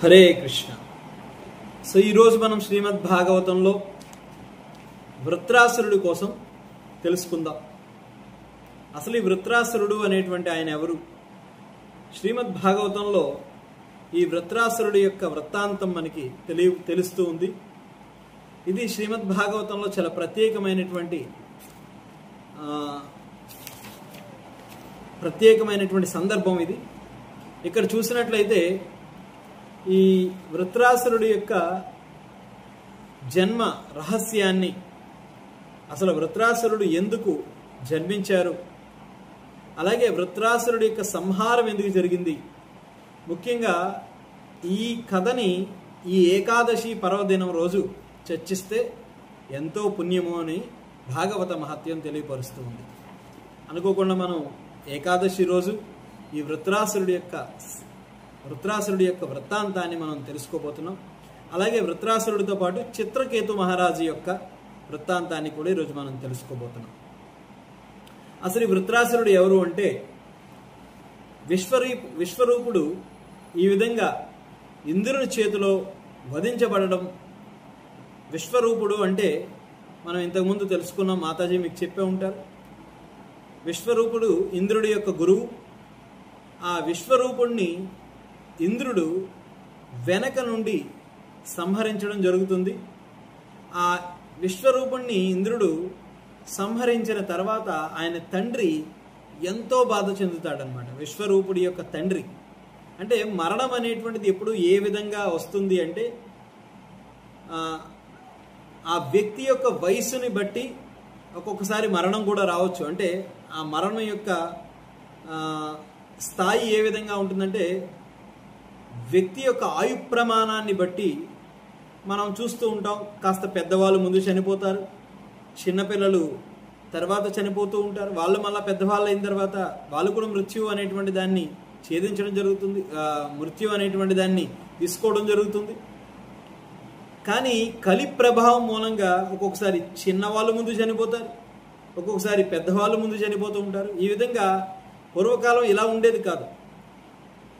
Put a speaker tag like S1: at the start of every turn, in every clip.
S1: Hare Krishna. So ఈరోజు మనం శ్రీమద్ భాగవతంలో వృత్రాసురుడి కోసం తెలుసుకుందాం. అసలు ఈ వృత్రాసురుడు అనేటువంటి ఆయన ఎవరు? శ్రీమద్ భాగవతంలో ఈ వృత్రాసురుడి యొక్క వృత్తాంతం మనకి తెలుస్తూ ఉంది. ఇది శ్రీమద్ భాగవతంలో చాలా ప్రత్యేకమైనటువంటి సందర్భం. ఇది ఇక్కడ చూసినట్లయితే ఈ వృత్రాసురుడి యొక్క జన్మ రహస్యాన్ని, అసలు వృత్రాసురుడు ఎందుకు జన్మించారు, అలాగే వృత్రాసురుడి యొక్క సంహారం ఎందుకు జరిగింది, ముఖ్యంగా ఈ కథని ఈ ఏకాదశి పర్వదినం రోజు చర్చిస్తే ఎంతో పుణ్యము అని భాగవత మహత్యం తెలియపరుస్తూ ఉంది. అనుకోకుండా మనం ఏకాదశి రోజు ఈ వృత్రాసురుడి యొక్క వృత్తాంతాన్ని మనం తెలుసుకోబోతున్నాం. అలాగే వృత్రాసురుడితో పాటు చిత్రకేతు మహారాజు యొక్క వృత్తాంతాన్ని కూడా ఈరోజు మనం తెలుసుకోబోతున్నాం. అసలు ఈ వృత్రాసురుడు ఎవరు అంటే, విశ్వరూపుడు ఈ విధంగా ఇంద్రుని చేతిలో వధించబడడం. విశ్వరూపుడు అంటే మనం ఇంతకుముందు తెలుసుకున్నాం, మాతాజీ మీకు చెప్పే ఉంటారు. విశ్వరూపుడు ఇంద్రుడి యొక్క గురువు. ఆ విశ్వరూపుణ్ణి ఇంద్రుడు వెనక నుండి సంహరించడం జరుగుతుంది. ఆ విశ్వరూపుణ్ణి ఇంద్రుడు సంహరించిన తర్వాత ఆయన తండ్రి ఎంతో బాధ చెందుతాడనమాట. విశ్వరూపుడి యొక్క తండ్రి అంటే మరణం అనేటువంటిది ఎప్పుడు ఏ విధంగా వస్తుంది అంటే, ఆ వ్యక్తి యొక్క వయసుని బట్టి ఒక్కొక్కసారి మరణం కూడా రావచ్చు. అంటే ఆ మరణం యొక్క స్థాయి ఏ విధంగా ఉంటుందంటే, వ్యక్తి యొక్క ఆయు ప్రమాణాన్ని బట్టి మనం చూస్తూ ఉంటాం. కాస్త పెద్దవాళ్ళు ముందు చనిపోతారు, చిన్నపిల్లలు తర్వాత చనిపోతూ ఉంటారు, వాళ్ళు మళ్ళీ పెద్దవాళ్ళు అయిన తర్వాత వాళ్ళు కూడా మృత్యు అనేటువంటి దాన్ని ఛేదించడం జరుగుతుంది, మృత్యు అనేటువంటి దాన్ని తీసుకోవడం జరుగుతుంది. కానీ కలి ప్రభావం మూలంగా ఒక్కొక్కసారి చిన్నవాళ్ళు ముందు చనిపోతారు, ఒక్కొక్కసారి పెద్దవాళ్ళు ముందు చనిపోతూ ఉంటారు. ఈ విధంగా పూర్వకాలం ఇలా ఉండేది కాదు.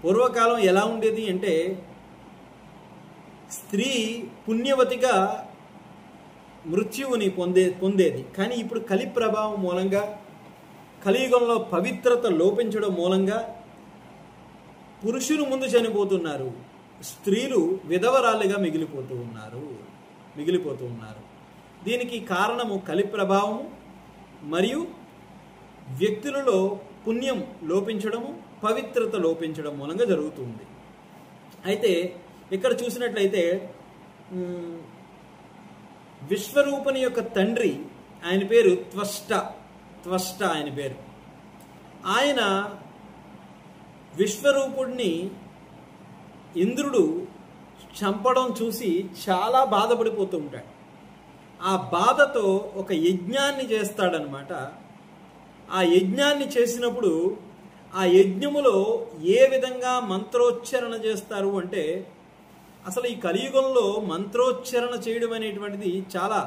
S1: పూర్వకాలం ఎలా ఉండేది అంటే, స్త్రీ పుణ్యవతిగా మృత్యువుని పొందేది. కానీ ఇప్పుడు కలి ప్రభావం మూలంగా, కలియుగంలో పవిత్రత లోపించడం మూలంగా పురుషులు ముందు చనిపోతున్నారు, స్త్రీలు విధవరాలుగా మిగిలిపోతూ ఉన్నారు. దీనికి కారణము కలి ప్రభావము మరియు వ్యక్తులలో పుణ్యం లోపించడము, పవిత్రత లోపించడం మూలంగా జరుగుతుంది. అయితే ఇక్కడ చూసినట్లయితే విశ్వరూపని యొక్క తండ్రి, ఆయన పేరు త్వష్ట ఆయన పేరు. ఆయన విశ్వరూపుడిని ఇంద్రుడు చంపడం చూసి చాలా బాధపడిపోతూ ఉంటాడు. ఆ బాధతో ఒక యజ్ఞాన్ని చేస్తాడనమాట. ఆ యజ్ఞాన్ని చేసినప్పుడు ఆ యజ్ఞములో ఏ విధంగా మంత్రోచ్చరణ చేస్తారు అంటే, అసలు ఈ కలియుగంలో మంత్రోచ్చరణ చేయడం అనేటువంటిది చాలా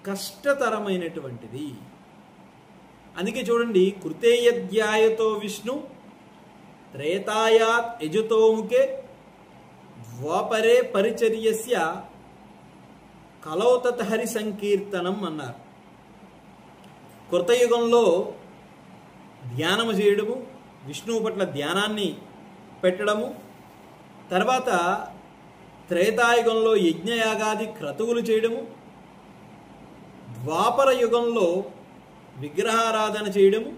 S1: కష్టతరమైనటువంటిది. అందుకే చూడండి, కృతేయధ్యాయతో విష్ణు త్రేతాయాత్ యజుతోముఖే ద్వాపరే పరిచర్యస్య కలౌతత్ హరి సంకీర్తనం అన్నారు. కృతయుగంలో ధ్యానము చేయడము, విష్ణువు పట్ల ధ్యానాన్ని పెట్టడము, తర్వాత త్రేతాయుగంలో యజ్ఞయాగాది క్రతువులు చేయడము, ద్వాపర యుగంలో విగ్రహారాధన చేయడము,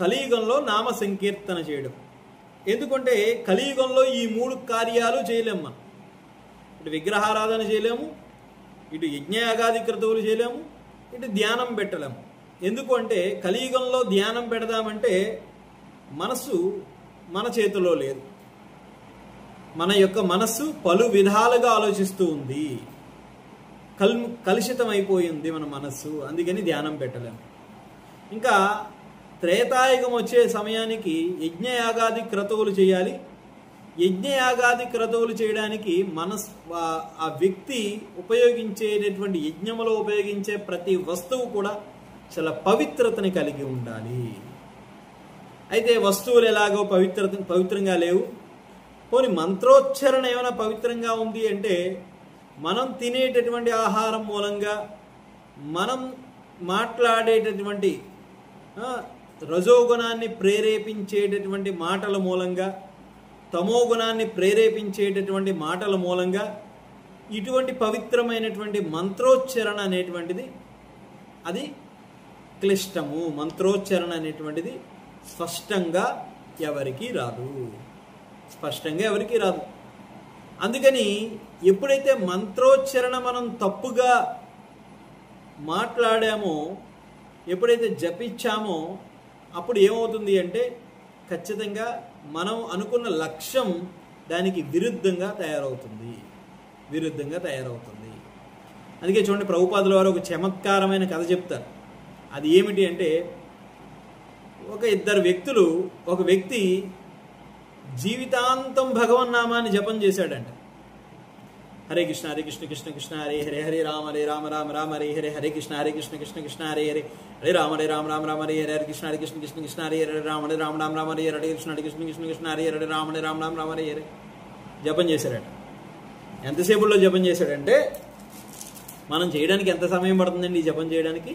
S1: కలియుగంలో నామ సంకీర్తన చేయడం. ఎందుకంటే కలియుగంలో ఈ మూడు కార్యాలు చేయలేము మనం. ఇటు విగ్రహారాధన చేయలేము, ఇటు యజ్ఞయాగాది క్రతువులు చేయలేము, ఇటు ధ్యానం పెట్టలేము. ఎందుకంటే కలియుగంలో ధ్యానం పెడదామంటే మనస్సు మన చేతిలో లేదు. మన యొక్క మనస్సు పలు విధాలుగా ఆలోచిస్తూ ఉంది, కలుషితం అయిపోయింది మన మనస్సు. అందుకని ధ్యానం పెట్టలేము. ఇంకా త్రేతాయుగం వచ్చే సమయానికి యజ్ఞయాగాది క్రతువులు చేయాలి. యజ్ఞయాగాది క్రతువులు చేయడానికి ఆ వ్యక్తి ఉపయోగించేటటువంటి యజ్ఞములో ఉపయోగించే ప్రతి వస్తువు కూడా చాలా పవిత్రతని కలిగి ఉండాలి. అయితే వస్తువులు ఎలాగో పవిత్రంగా లేవు. పోనీ మంత్రోచ్చరణ ఏమైనా పవిత్రంగా ఉంది అంటే మనం తినేటటువంటి ఆహారం మూలంగా, మనం మాట్లాడేటటువంటి రజోగుణాన్ని ప్రేరేపించేటటువంటి మాటల మూలంగా, తమోగుణాన్ని ప్రేరేపించేటటువంటి మాటల మూలంగా ఇటువంటి పవిత్రమైనటువంటి మంత్రోచ్చరణ అనేటువంటిది అది క్లిష్టము. మంత్రోచ్చరణ అనేటువంటిది స్పష్టంగా ఎవరికీ రాదు, స్పష్టంగా ఎవరికీ రాదు. అందుకని ఎప్పుడైతే మంత్రోచ్చరణ మనం తప్పుగా మాట్లాడామో, ఎప్పుడైతే జపించామో, అప్పుడు ఏమవుతుంది అంటే ఖచ్చితంగా మనం అనుకున్న లక్ష్యం దానికి విరుద్ధంగా తయారవుతుంది. అందుకే చూడండి, ప్రభుపాదుల వారు ఒక చమత్కారమైన కథ చెప్తారు. అది ఏమిటి అంటే, ఒక వ్యక్తి జీవితాంతం భగవన్నామాన్ని జపం చేశాడంట. హరే కృష్ణ హరే కృష్ణ కృష్ణ కృష్ణ హరే హరే, హరే రామ రామ రామ హరే హరే, హరే కృష్ణ కృష్ణ కృష్ణ హరే హరే, హరే రామ రామ హరే హరే, హరే కృష్ణ కృష్ణ హరే హరే, రామ రామ హరే హరే, హరే కృష్ణ కృష్ణ హరే హరే, రామ రామ హరే హరే జపం చేశాడట. ఎంతసేపులో జపం చేశాడంటే, మనం చేయడానికి ఎంత సమయం పడుతుందండి ఈ జపం చేయడానికి?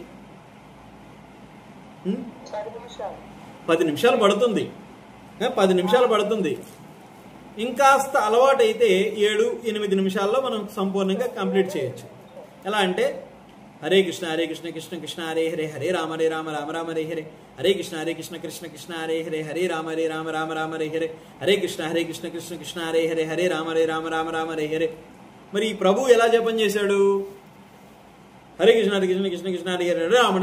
S1: 10 నిమిషాలు పడుతుంది. 10 నిమిషాలు పడుతుంది. ఇంకాస్త అలవాటు అయితే 7-8 నిమిషాల్లో మనం సంపూర్ణంగా కంప్లీట్ చేయొచ్చు. ఎలా అంటే, హరే కృష్ణ కృష్ణ కృష్ణ హరే హరే, హరే రామ రామ హరే హరే, హరే కృష్ణ కృష్ణ కృష్ణ హరే హరే, హరే రామ రామ హరే హరే, హరే కృష్ణ కృష్ణ కృష్ణ హరే హరే, హరే రామ రామ హరే హరే. మరి ఈ ప్రభు ఎలా జపం చేశాడు? హరే కృష్ణ కృష్ణ కృష్ణ హరే హరే, హరే రామ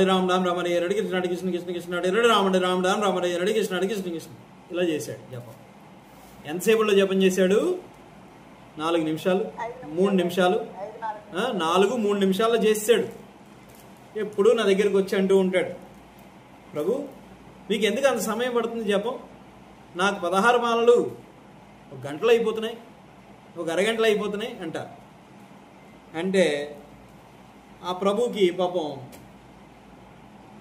S1: రామ హరే హరే, హరే కృష్ణ కృష్ణ హరే హరే, రామ రామ హరే హరే, హరే కృష్ణ కృష్ణ ఇలా చేశాడు జపం. ఎంతసేపులో జపం చేశాడు? 4 నిమిషాలు, 3 నిమిషాలు, 4-3 నిమిషాల్లో చేసాడు. ఎప్పుడు నా దగ్గరికి వచ్చి అంటూ ఉంటాడు, ప్రభు మీకు ఎందుకు అంత సమయం పడుతుంది జపం? నాకు 16 మాలలు 1 గంటలో అయిపోతున్నాయి, 1 అరగంటలో అయిపోతున్నాయి అంటారు. అంటే ఆ ప్రభుకి పాపం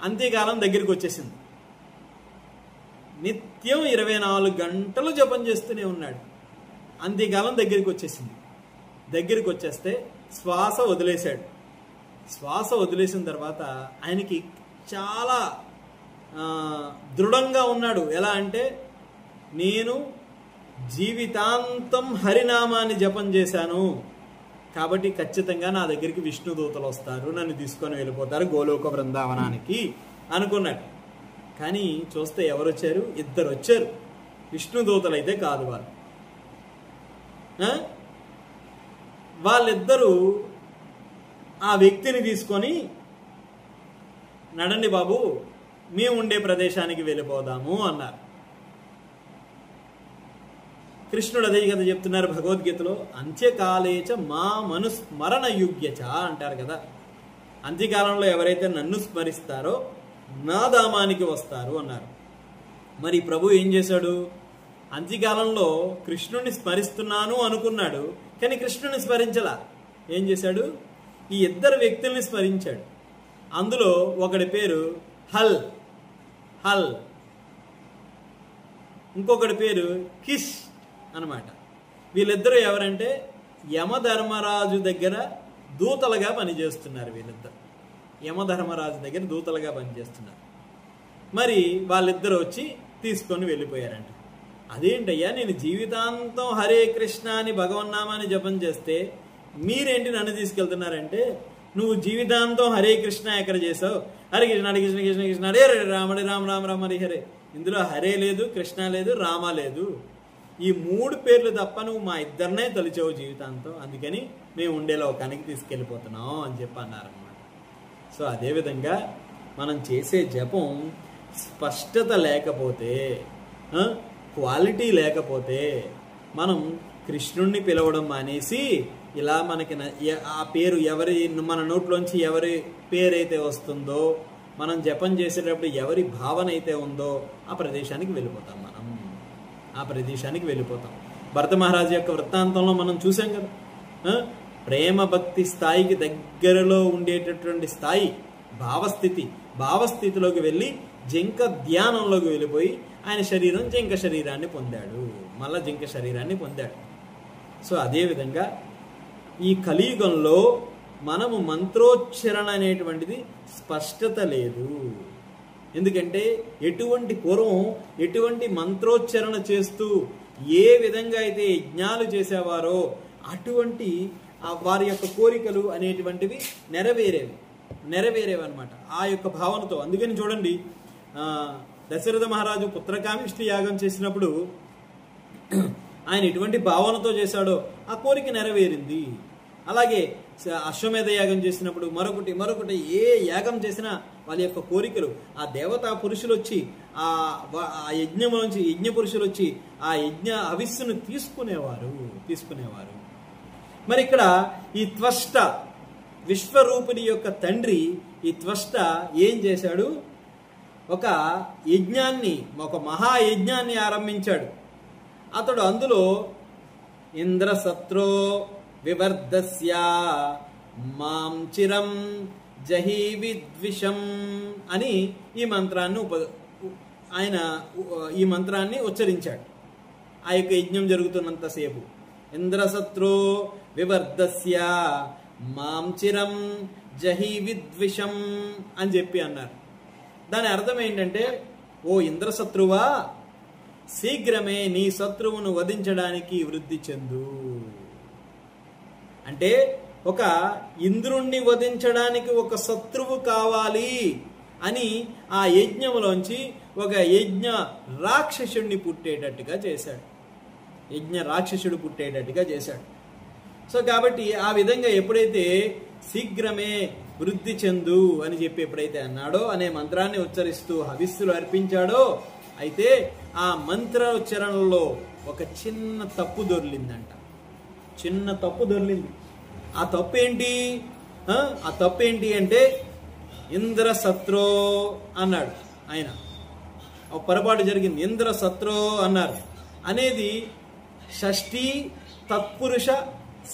S1: అంత్యకాలం దగ్గరికి వచ్చేసింది. నిత్యం 24 గంటలు జపం చేస్తూనే ఉన్నాడు. అంత్యకాలం దగ్గరికి వచ్చేసింది. దగ్గరికి వచ్చేస్తే శ్వాస వదిలేశాడు. శ్వాస వదిలేసిన తర్వాత ఆయనకి చాలా దృఢంగా ఉన్నాడు. ఎలా అంటే, నేను జీవితాంతం హరినామాన్ని జపం చేశాను కాబట్టి ఖచ్చితంగా నా దగ్గరికి విష్ణుదూతలు వస్తారు, నన్ను తీసుకొని వెళ్ళిపోతారు గోలోక బృందావనానికి అనుకున్నాడు. కానీ చూస్తే ఎవరు వచ్చారు? 2 వచ్చారు. విష్ణుదూతలు అయితే కాదు వాళ్ళు. వాళ్ళిద్దరూ ఆ వ్యక్తిని తీసుకొని, నడండి బాబు మేము ఉండే ప్రదేశానికి వెళ్ళిపోదాము అన్నారు. కృష్ణుడు అదే కదా చెప్తున్నారు భగవద్గీతలో, అంత్యకాలేచ మా మనుస్మరణ యుగ్యచ అంటారు కదా. అంత్యకాలంలో ఎవరైతే నన్ను స్మరిస్తారో నా ధామానికి వస్తారు అన్నారు. మరి ప్రభు ఏం చేశాడు? అంత్యకాలంలో కృష్ణుడిని స్మరిస్తున్నాను అనుకున్నాడు, కానీ కృష్ణుడిని స్మరించలా. ఏం చేశాడు? ఈ 2 వ్యక్తుల్ని స్మరించాడు. అందులో ఒకడి పేరు హల్, ఇంకొకటి పేరు కిష్ అన్నమాట. వీళ్ళిద్దరూ ఎవరంటే యమధర్మరాజు దగ్గర దూతలుగా పనిచేస్తున్నారు. వీళ్ళిద్దరు యమధర్మరాజు దగ్గర దూతలుగా పనిచేస్తున్నారు. మరి వాళ్ళిద్దరూ వచ్చి తీసుకొని వెళ్ళిపోయారంట. అదేంటయ్యా, నేను జీవితాంతం హరే కృష్ణ అని భగవన్నామాన్ని జపం చేస్తే మీరేంటి నన్ను తీసుకెళ్తున్నారంటే, నువ్వు జీవితాంతం హరే కృష్ణ ఎక్కడ చేసావు? హరే కృష్ణ హరే కృష్ణ కృష్ణ కృష్ణ హరే హరే, రామ రామ హరే హరే. ఇందులో హరే లేదు, కృష్ణ లేదు, రామ లేదు. ఈ 3 పేర్లు తప్ప నువ్వు మా ఇద్దరినే తలిచావు జీవితాంతం, అందుకని మేము ఉండే లోకానికి తీసుకెళ్ళిపోతున్నాం అని చెప్పి అన్నారన్నమాట. సో అదేవిధంగా మనం చేసే జపం స్పష్టత లేకపోతే, క్వాలిటీ లేకపోతే, మనం కృష్ణుణ్ణి పిలవడం మానేసి ఇలా మనకి ఆ పేరు మన నోట్లోంచి ఎవరి పేరైతే వస్తుందో, మనం జపం చేసేటప్పుడు ఎవరి భావన అయితే ఉందో ఆ ప్రదేశానికి వెళ్ళిపోతాం. భరత మహారాజు యొక్క వృత్తాంతంలో మనం చూసాం కదా, ప్రేమ భక్తి స్థాయికి దగ్గరలో ఉండేటటువంటి స్థాయి భావస్థితిలోకి వెళ్ళి జింక ధ్యానంలోకి వెళ్ళిపోయి ఆయన జింక శరీరాన్ని పొందాడు. మళ్ళా జింక శరీరాన్ని పొందాడు. సో అదేవిధంగా ఈ కలియుగంలో మనము మంత్రోచ్చరణ అనేటువంటిది స్పష్టత లేదు. ఎందుకంటే పూర్వం ఎటువంటి మంత్రోచ్చరణ చేస్తూ ఏ విధంగా అయితే యజ్ఞాలు చేసేవారో అటువంటి వారి యొక్క కోరికలు అనేటువంటివి నెరవేరేవి అనమాట ఆ యొక్క భావనతో. అందుకని చూడండి, దశరథ మహారాజు పుత్రకామిష్టి యాగం చేసినప్పుడు ఆయన ఎటువంటి భావనతో చేశాడో ఆ కోరిక నెరవేరింది. అలాగే అశ్వమేధ యాగం చేసినప్పుడు మరొకటి ఏ యాగం చేసినా వాళ్ళ యొక్క కోరికలు ఆ దేవతా పురుషులు వచ్చి ఆ యజ్ఞంలోంచి యజ్ఞ పురుషులు వచ్చి ఆ యజ్ఞ హవిస్సును తీసుకునేవారు. మరి ఇక్కడ ఈ త్వష్ట విశ్వరూపిణి యొక్క తండ్రి ఈ త్వష్ట ఏం చేశాడు? ఒక మహాయజ్ఞాన్ని ఆరంభించాడు. అతడు అందులో ఇంద్రసత్రో వివర్ధస్య మాం చిరం జహీ విద్విషం అని ఈ మంత్రాన్ని ఉచ్చరించాడు. ఆ యొక్క యజ్ఞం జరుగుతున్నంతసేపు ఇంద్రసత్రో వివర్ధస్య మాం చిరం జహీ విద్విషం అని చెప్పి అన్నారు. దాని అర్థం ఏంటంటే, ఓ ఇంద్రశత్రువా, శీఘ్రమే నీ శత్రువును వధించడానికి వృద్ధి చెందు. అంటే ఒక ఇంద్రుణ్ణి వధించడానికి ఒక శత్రువు కావాలి అని ఆ యజ్ఞంలోంచి ఒక యజ్ఞ రాక్షసుడిని పుట్టేటట్టుగా చేశాడు. సో కాబట్టి ఆ విధంగా ఎప్పుడైతే శీఘ్రమే వృద్ధి చెందు అని చెప్పి ఎప్పుడైతే అన్నాడో అనే మంత్రాన్ని ఉచ్చరిస్తూ హవిస్సులు అర్పించాడో, అయితే ఆ మంత్రోచ్చరణలో ఒక చిన్న తప్పు దొర్లిందంట. ఆ తప్పు ఏంటి అంటే ఇంద్రసత్రో అన్నాడు ఆయన. ఒక పొరపాటు జరిగింది. ఇంద్రసత్రో అన్నారు అనేది షష్ఠీ తత్పురుష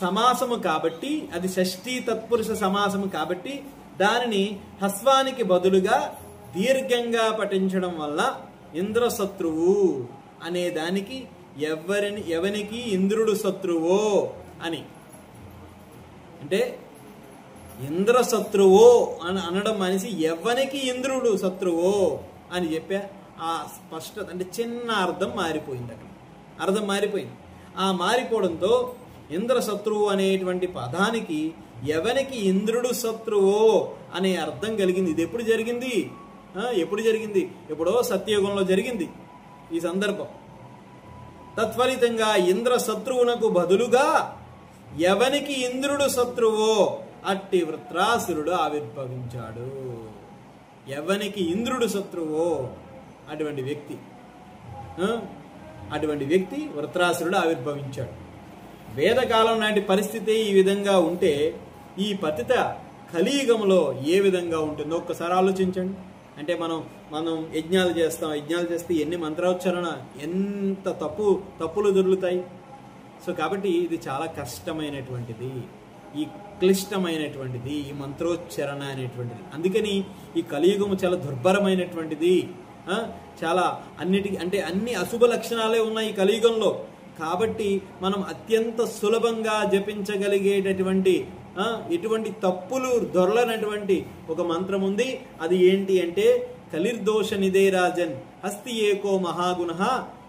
S1: సమాసము కాబట్టి, అది షష్ఠీ తత్పురుష సమాసము కాబట్టి దానిని హ్రస్వానికి బదులుగా దీర్ఘంగా పఠించడం వల్ల ఇంద్రశత్రువు అనే దానికి ఎవనికి ఇంద్రుడు శత్రువో అని, అంటే ఇంద్రశత్రువో అని అనడం మనిషి ఎవనికి ఇంద్రుడు శత్రువో అని చెప్పా. ఆ స్పష్టత అంటే చిన్న అర్థం మారిపోయింది. ఆ మారిపోవడంతో ఇంద్రశత్రువు అనేటువంటి పదానికి ఎవనికి ఇంద్రుడు శత్రువో అనే అర్థం కలిగింది. ఇది ఎప్పుడు జరిగింది? ఎప్పుడో సత్యయుగంలో జరిగింది ఈ సందర్భం. తత్ఫలితంగా ఇంద్ర శత్రువునకు బదులుగా ఎవనికి ఇంద్రుడు శత్రువో అట్టి వృత్రాసురుడు ఆవిర్భవించాడు. ఎవనికి ఇంద్రుడు శత్రువో అటువంటి వ్యక్తి వృత్రాసురుడు ఆవిర్భవించాడు. వేదకాలం నాటి పరిస్థితి ఈ విధంగా ఉంటే ఈ పతిత కలియుగంలో ఏ విధంగా ఉంటుందో ఒక్కసారి ఆలోచించండి. అంటే మనం యజ్ఞాలు చేస్తే ఎన్ని మంత్రోచ్చరణ, ఎంత తప్పులు దొరుకుతాయి. సో కాబట్టి ఇది చాలా కష్టమైనటువంటిది, ఈ క్లిష్టమైనటువంటిది ఈ మంత్రోచ్చరణ అనేటువంటిది. అందుకని ఈ కలియుగము చాలా దుర్భరమైనటువంటిది. చాలా అన్ని అశుభ లక్షణాలే ఉన్నాయి ఈ కలియుగంలో. కాబట్టి మనం అత్యంత సులభంగా జపించగలిగేటటువంటి ఎటువంటి తప్పులు దొరలనటువంటి ఒక మంత్రం ఉంది. అది ఏంటి అంటే కలిర్దోష నిదే రాజన్ హస్తి ఏకో మహాగుణ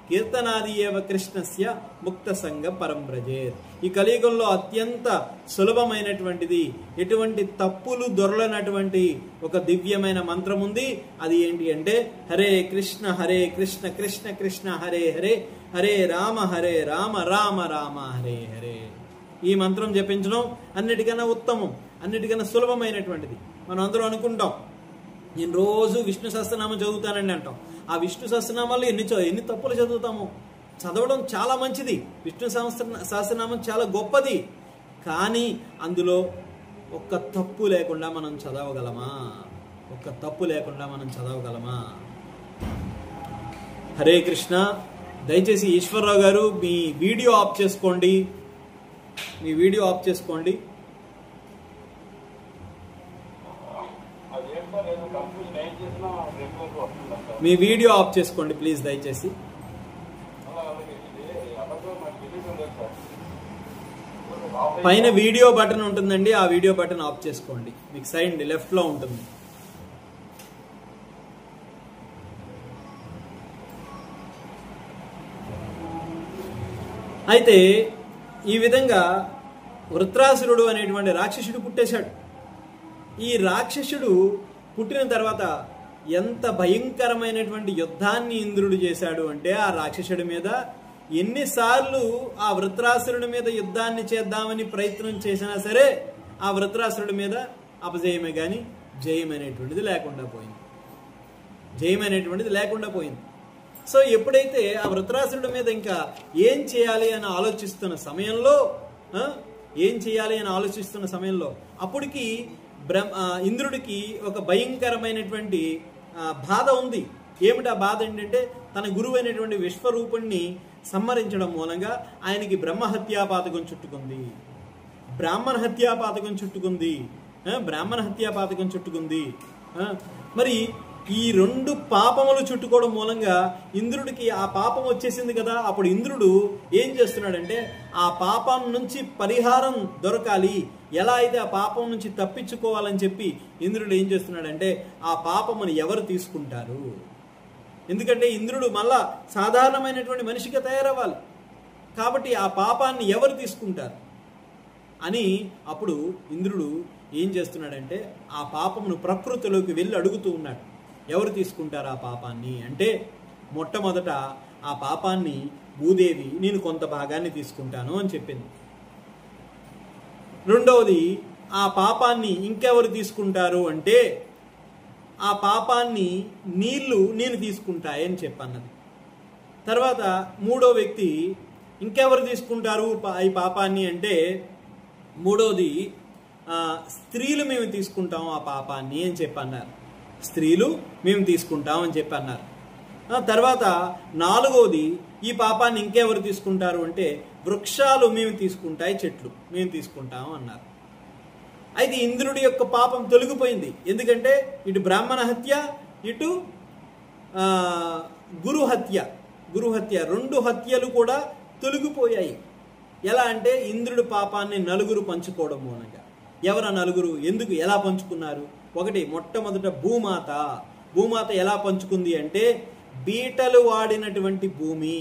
S1: కీర్తనాది ఏవ కృష్ణస్య ముక్త సంగ పరంబ్రజేర్. ఈ కలియుగంలో అత్యంత సులభమైనటువంటిది, ఎటువంటి తప్పులు దొరలనటువంటి ఒక దివ్యమైన మంత్రం ఉంది. అది ఏంటి అంటే హరే కృష్ణ కృష్ణ కృష్ణ హరే హరే, హరే రామ రామ రామ హరే హరే. ఈ మంత్రం జపించడం అన్నిటికన్నా ఉత్తమం, అన్నిటికన్నా సులభమైనటువంటిది. మనం అందరూ అనుకుంటాం, నేను రోజు విష్ణు సహస్రనామం చదువుతానండి అంటాం. ఆ విష్ణు సహస్రనామాలు ఎన్ని తప్పులు చదువుతాము. చదవడం చాలా మంచిది, విష్ణు సహస్రనామం చాలా గొప్పది. కానీ అందులో ఒక్క తప్పు లేకుండా మనం చదవగలమా? హరే కృష్ణ. దయచేసి ఈశ్వరరావు గారు మీ వీడియో ఆఫ్ చేసుకోండి. మీ వీడియో ఆఫ్ చేసుకోండి ప్లీజ్, దయచేసి. పైన వీడియో బటన్ ఉంటుందండి, ఆ వీడియో బటన్ ఆఫ్ చేసుకోండి, మీకు సైడ్ లెఫ్ట్ లో ఉంటుంది. అయితే ఈ విధంగా వృత్రాసురుడు అనేటువంటి రాక్షసుడు పుట్టేశాడు. ఈ రాక్షసుడు పుట్టిన తర్వాత ఎంత భయంకరమైనటువంటి యుద్ధాన్ని ఇంద్రుడు చేశాడు అంటే ఆ రాక్షసుడి మీద ఎన్నిసార్లు ఆ వృత్రాసురుడి మీద యుద్ధాన్ని చేద్దామని ప్రయత్నం చేసినా సరే ఆ వృత్రాసురుడి మీద అపజయమే కానీ జయం అనేటువంటిది లేకుండా పోయింది. జయం అనేటువంటిది లేకుండా పోయింది. సో ఎప్పుడైతే ఆ వృత్రాసురుడి మీద ఇంకా ఏం చేయాలి అని ఆలోచిస్తున్న సమయంలో అప్పటికి ఇంద్రుడికి ఒక భయంకరమైనటువంటి బాధ ఉంది. ఏమిటి ఆ బాధ ఏంటంటే తన గురువు అయినటువంటి విశ్వరూపుణ్ణి సంహరించడం మూలంగా ఆయనకి బ్రహ్మహత్యాపాతకం చుట్టుకుంది, బ్రాహ్మణ హత్యాపాతకం చుట్టుకుంది. మరి ఈ రెండు పాపములు చుట్టుకోవడం మూలంగా ఇంద్రుడికి ఆ పాపం వచ్చేసింది కదా. అప్పుడు ఇంద్రుడు ఏం చేస్తున్నాడంటే ఆ పాపం నుంచి పరిహారం దొరకాలి, ఎలా అయితే ఆ పాపం నుంచి తప్పించుకోవాలని చెప్పి ఇంద్రుడు ఏం చేస్తున్నాడంటే ఆ పాపమును ఎవరు తీసుకుంటారు, ఎందుకంటే ఇంద్రుడు మళ్ళా సాధారణమైనటువంటి మనిషిగా తయారవ్వాలి కాబట్టి ఆ పాపాన్ని ఎవరు తీసుకుంటారు అని అప్పుడు ఇంద్రుడు ఏం చేస్తున్నాడంటే ఆ పాపమును ప్రకృతిలోకి వెళ్ళి అడుగుతూ ఉన్నాడు. ఎవరు తీసుకుంటారు ఆ పాపాన్ని అంటే మొట్టమొదట ఆ పాపాన్ని భూదేవి నేను కొంత భాగాన్ని తీసుకుంటాను అని చెప్పింది. రెండవది ఆ పాపాన్ని ఇంకెవరు తీసుకుంటారు అంటే ఆ పాపాన్ని నీళ్లు నేను తీసుకుంటాయని చెప్పన్నది. తర్వాత మూడో వ్యక్తి ఇంకెవరు తీసుకుంటారు ఈ పాపాన్ని అంటే మూడోది స్త్రీలు మేము తీసుకుంటాం ఆ పాపాన్ని అని చెప్పన్నారు. స్త్రీలు మేము తీసుకుంటాం అని చెప్పి అన్నారు. తర్వాత నాలుగోది ఈ పాపాన్ని ఇంకెవరు తీసుకుంటారు అంటే వృక్షాలు మేము తీసుకుంటాయి, చెట్లు మేము తీసుకుంటాం అన్నారు. అయితే ఇంద్రుడి యొక్క పాపం తొలగిపోయింది. ఎందుకంటే ఇటు బ్రాహ్మణ హత్య ఇటు గురుహత్య రెండు హత్యలు కూడా తొలగిపోయాయి. ఎలా అంటే ఇంద్రుడి పాపాన్ని నలుగురు పంచుకోవడం మూలంగా. ఎవరు నలుగురు, ఎందుకు, ఎలా పంచుకున్నారు? ఒకటి మొట్టమొదట భూమాత ఎలా పంచుకుంది అంటే బీటలు వాడినటువంటి భూమి.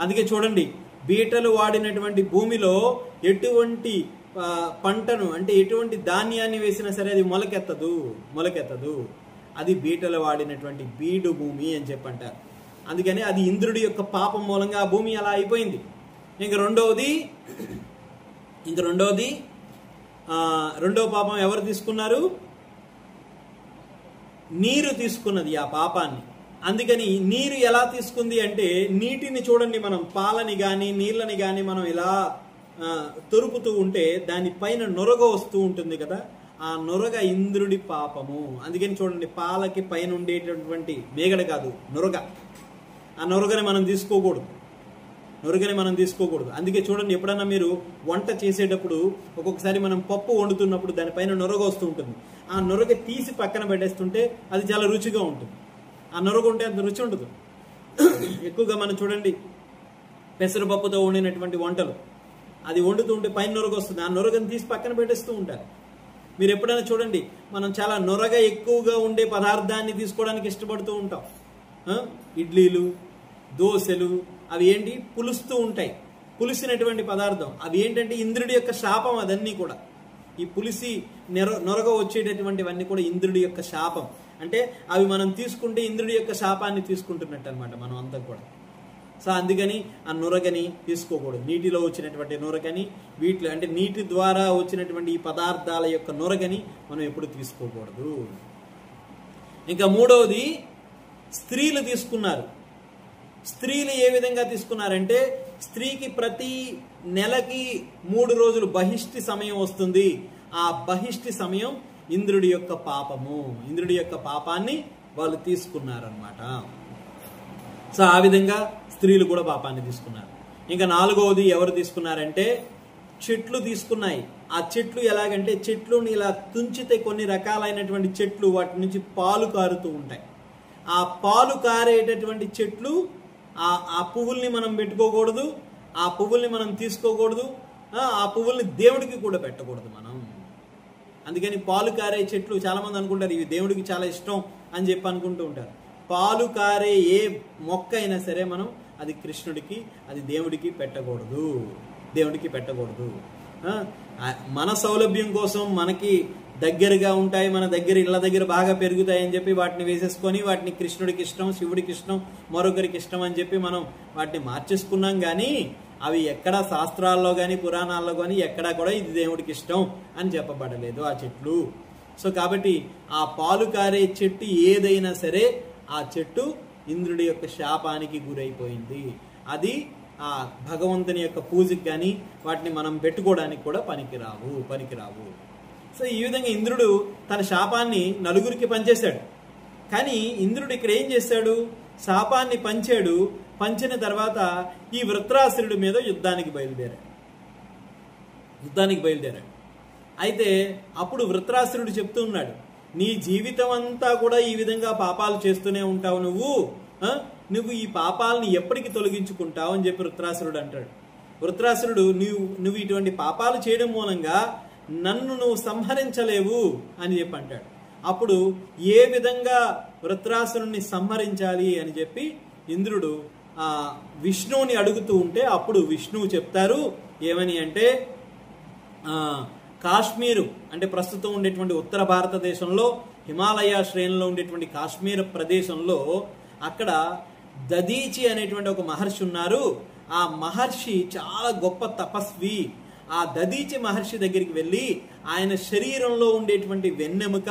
S1: అందుకే చూడండి, బీటలు వాడినటువంటి భూమిలో ఎటువంటి పంటను అంటే ఎటువంటి ధాన్యాన్ని వేసినా సరే అది మొలకెత్తదు. అది బీటలు వాడినటువంటి బీడు భూమి అని చెప్పంటారు. అందుకని అది ఇంద్రుడి యొక్క పాపం మూలంగా ఆ భూమి అలా అయిపోయింది. ఇంక రెండో పాపం ఎవరు తీసుకున్నారు? నీరు తీసుకున్నది ఆ పాపాన్ని. అందుకని నీరు ఎలా తీసుకుంది అంటే నీటిని చూడండి, మనం పాలని కానీ నీళ్ళని కానీ మనం ఇలా తొరుపుతూ ఉంటే దానిపైన నొరగ వస్తూ ఉంటుంది కదా, ఆ నొరగ ఇంద్రుడి పాపము. అందుకని చూడండి, పాలకి పైన ఉండేటటువంటి మేగడ కాదు నొరగ, ఆ నొరగని మనం తీసుకోకూడదు. అందుకే చూడండి, ఎప్పుడన్నా మీరు వంట చేసేటప్పుడు ఒక్కొక్కసారి మనం పప్పు వండుతున్నప్పుడు దానిపైన నొరగ వస్తూ ఉంటుంది. ఆ నొరగ తీసి పక్కన పెట్టేస్తుంటే అది చాలా రుచిగా ఉంటుంది. ఆ నొరగ ఉంటే అంత రుచి ఉండదు. ఎక్కువగా మనం చూడండి పెసరపప్పుతో వండినటువంటి వంటలు అది వండుతూ ఉంటే పైన నొరగ వస్తుంది, ఆ నొరగని తీసి పక్కన పెట్టేస్తూ ఉంటారు. మీరు ఎప్పుడైనా చూడండి, మనం చాలా నొరగ ఎక్కువగా ఉండే పదార్థాన్ని తీసుకోవడానికి ఇష్టపడుతూ ఉంటాం. ఇడ్లీలు, దోశలు అవి ఏంటి, పులుస్తూ ఉంటాయి, పులిసినటువంటి పదార్థం. అవి ఏంటంటే ఇంద్రుడి యొక్క శాపం. అదన్నీ కూడా ఈ పులిసి నొరగ వచ్చేటటువంటివన్నీ కూడా ఇంద్రుడి యొక్క శాపం. అంటే అవి మనం తీసుకుంటే ఇంద్రుడి యొక్క శాపాన్ని తీసుకుంటున్నట్టు అనమాట మనం అంతా కూడా. సో అందుకని ఆ నొరగని తీసుకోకూడదు. నీటిలో వచ్చినటువంటి నొరగని, వీటిలో అంటే నీటి ద్వారా వచ్చినటువంటి ఈ పదార్థాల యొక్క నొరగని మనం ఎప్పుడు తీసుకోకూడదు. ఇంకా మూడవది స్త్రీలు తీసుకున్నారు. స్త్రీలు ఏ విధంగా తీసుకున్నారంటే స్త్రీకి ప్రతి నెలకి 3 రోజులు బహిష్టి సమయం వస్తుంది. ఆ బహిష్టి సమయం ఇంద్రుడి యొక్క పాపము. ఇంద్రుడి యొక్క పాపాన్ని వాళ్ళు తీసుకున్నారనమాట. సో ఆ విధంగా స్త్రీలు కూడా పాపాన్ని తీసుకున్నారు. ఇంకా నాలుగవది ఎవరు తీసుకున్నారంటే చెట్లు తీసుకున్నాయి. ఆ చెట్లు ఎలాగంటే చెట్లుని ఇలా తుంచితే కొన్ని రకాలైనటువంటి చెట్లు వాటి నుంచి పాలు కారుతూ ఉంటాయి. ఆ పాలు కారేటటువంటి చెట్లు ఆ పువ్వుల్ని మనం పెట్టుకోకూడదు, ఆ పువ్వుల్ని మనం తీసుకోకూడదు, ఆ పువ్వుల్ని దేవుడికి కూడా పెట్టకూడదు మనం. అందుకని పాలు కారే చెట్లు చాలామంది అనుకుంటారు ఇవి దేవుడికి చాలా ఇష్టం అని చెప్పి అనుకుంటూ ఉంటారు. పాలు కారే ఏ మొక్క అయినా సరే మనం అది కృష్ణుడికి, అది దేవుడికి పెట్టకూడదు, దేవుడికి పెట్టకూడదు. మన సౌలభ్యం కోసం మనకి దగ్గరగా ఉంటాయి, మన దగ్గర ఇళ్ళ దగ్గర బాగా పెరుగుతాయని చెప్పి వాటిని వేసేసుకొని వాటిని కృష్ణుడికి ఇష్టం, శివుడికి ఇష్టం, మరొకరికి ఇష్టం అని చెప్పి మనం వాటిని మార్చేసుకున్నాం. కానీ అవి ఎక్కడా శాస్త్రాల్లో కానీ పురాణాల్లో కానీ ఎక్కడా కూడా ఇది దేవుడికి ఇష్టం అని చెప్పబడలేదు ఆ చెట్లు. సో కాబట్టి ఆ పాలు కారే చెట్టు ఏదైనా సరే ఆ చెట్టు ఇంద్రుడి యొక్క శాపానికి గురైపోయింది. అది ఆ భగవంతుని యొక్క పూజకి కానీ వాటిని మనం పెట్టుకోవడానికి కూడా పనికిరావు. సో ఈ విధంగా ఇంద్రుడు తన శాపాన్ని నలుగురికి పంచేశాడు. కానీ ఇంద్రుడు ఇక్కడ ఏం చేశాడు? శాపాన్ని పంచిన తర్వాత ఈ వృత్రాసురుడి మీద యుద్ధానికి బయలుదేరాడు. అయితే అప్పుడు వృత్రాసురుడు చెప్తూ ఉన్నాడు, నీ జీవితం అంతా కూడా ఈ విధంగా పాపాలు చేస్తూనే ఉంటావు, నువ్వు ఈ పాపాలని ఎప్పటికి తొలగించుకుంటావు అని చెప్పి వృత్రాసురుడు అంటాడు. వృత్రాసురుడు నువ్వు ఇటువంటి పాపాలు చేయడం మూలంగా నన్ను నువ్వు సంహరించలేవు అని చెప్పి అంటాడు. అప్పుడు ఏ విధంగా వృత్రాసురుణ్ణి సంహరించాలి అని చెప్పి ఇంద్రుడు విష్ణువుని అడుగుతూ ఉంటే అప్పుడు విష్ణువు చెప్తారు ఏమని అంటే, కాశ్మీరు అంటే ప్రస్తుతం ఉండేటువంటి ఉత్తర భారతదేశంలో హిమాలయ శ్రేణిలో ఉండేటువంటి కాశ్మీర్ ప్రదేశంలో అక్కడ దదీచి అనేటువంటి ఒక మహర్షి ఉన్నారు. ఆ మహర్షి చాలా గొప్ప తపస్వి. ఆ దదీచి మహర్షి దగ్గరికి వెళ్ళి ఆయన శరీరంలో ఉండేటువంటి వెన్నెముక,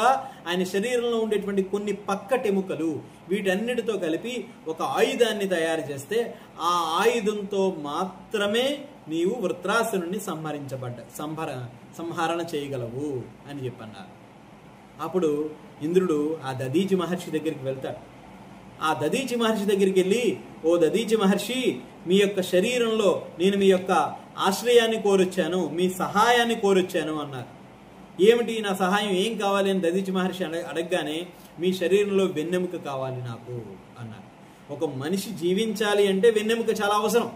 S1: ఆయన శరీరంలో ఉండేటువంటి కొన్ని పక్కటెముకలు వీటన్నిటితో కలిపి ఒక ఆయుధాన్ని తయారు చేస్తే ఆ ఆయుధంతో మాత్రమే నీవు వృత్రాసురుణ్ణి సంహరణ చేయగలవు అని చెప్పన్నారు. అప్పుడు ఇంద్రుడు ఆ దదీచి మహర్షి దగ్గరికి వెళ్తాడు. ఆ దదీచి మహర్షి దగ్గరికి వెళ్ళి, ఓ దదీచి మహర్షి, మీ యొక్క శరీరంలో నేను మీ యొక్క ఆశ్రయాన్ని కోరొచ్చాను, మీ సహాయాన్ని కోరొచ్చాను అన్నారు. ఏమిటి నా సహాయం, ఏం కావాలి అని దదీచి మహర్షి అడగగానే, మీ శరీరంలో వెన్నెముక కావాలి నాకు అన్నారు. ఒక మనిషి జీవించాలి అంటే వెన్నెముక చాలా అవసరం.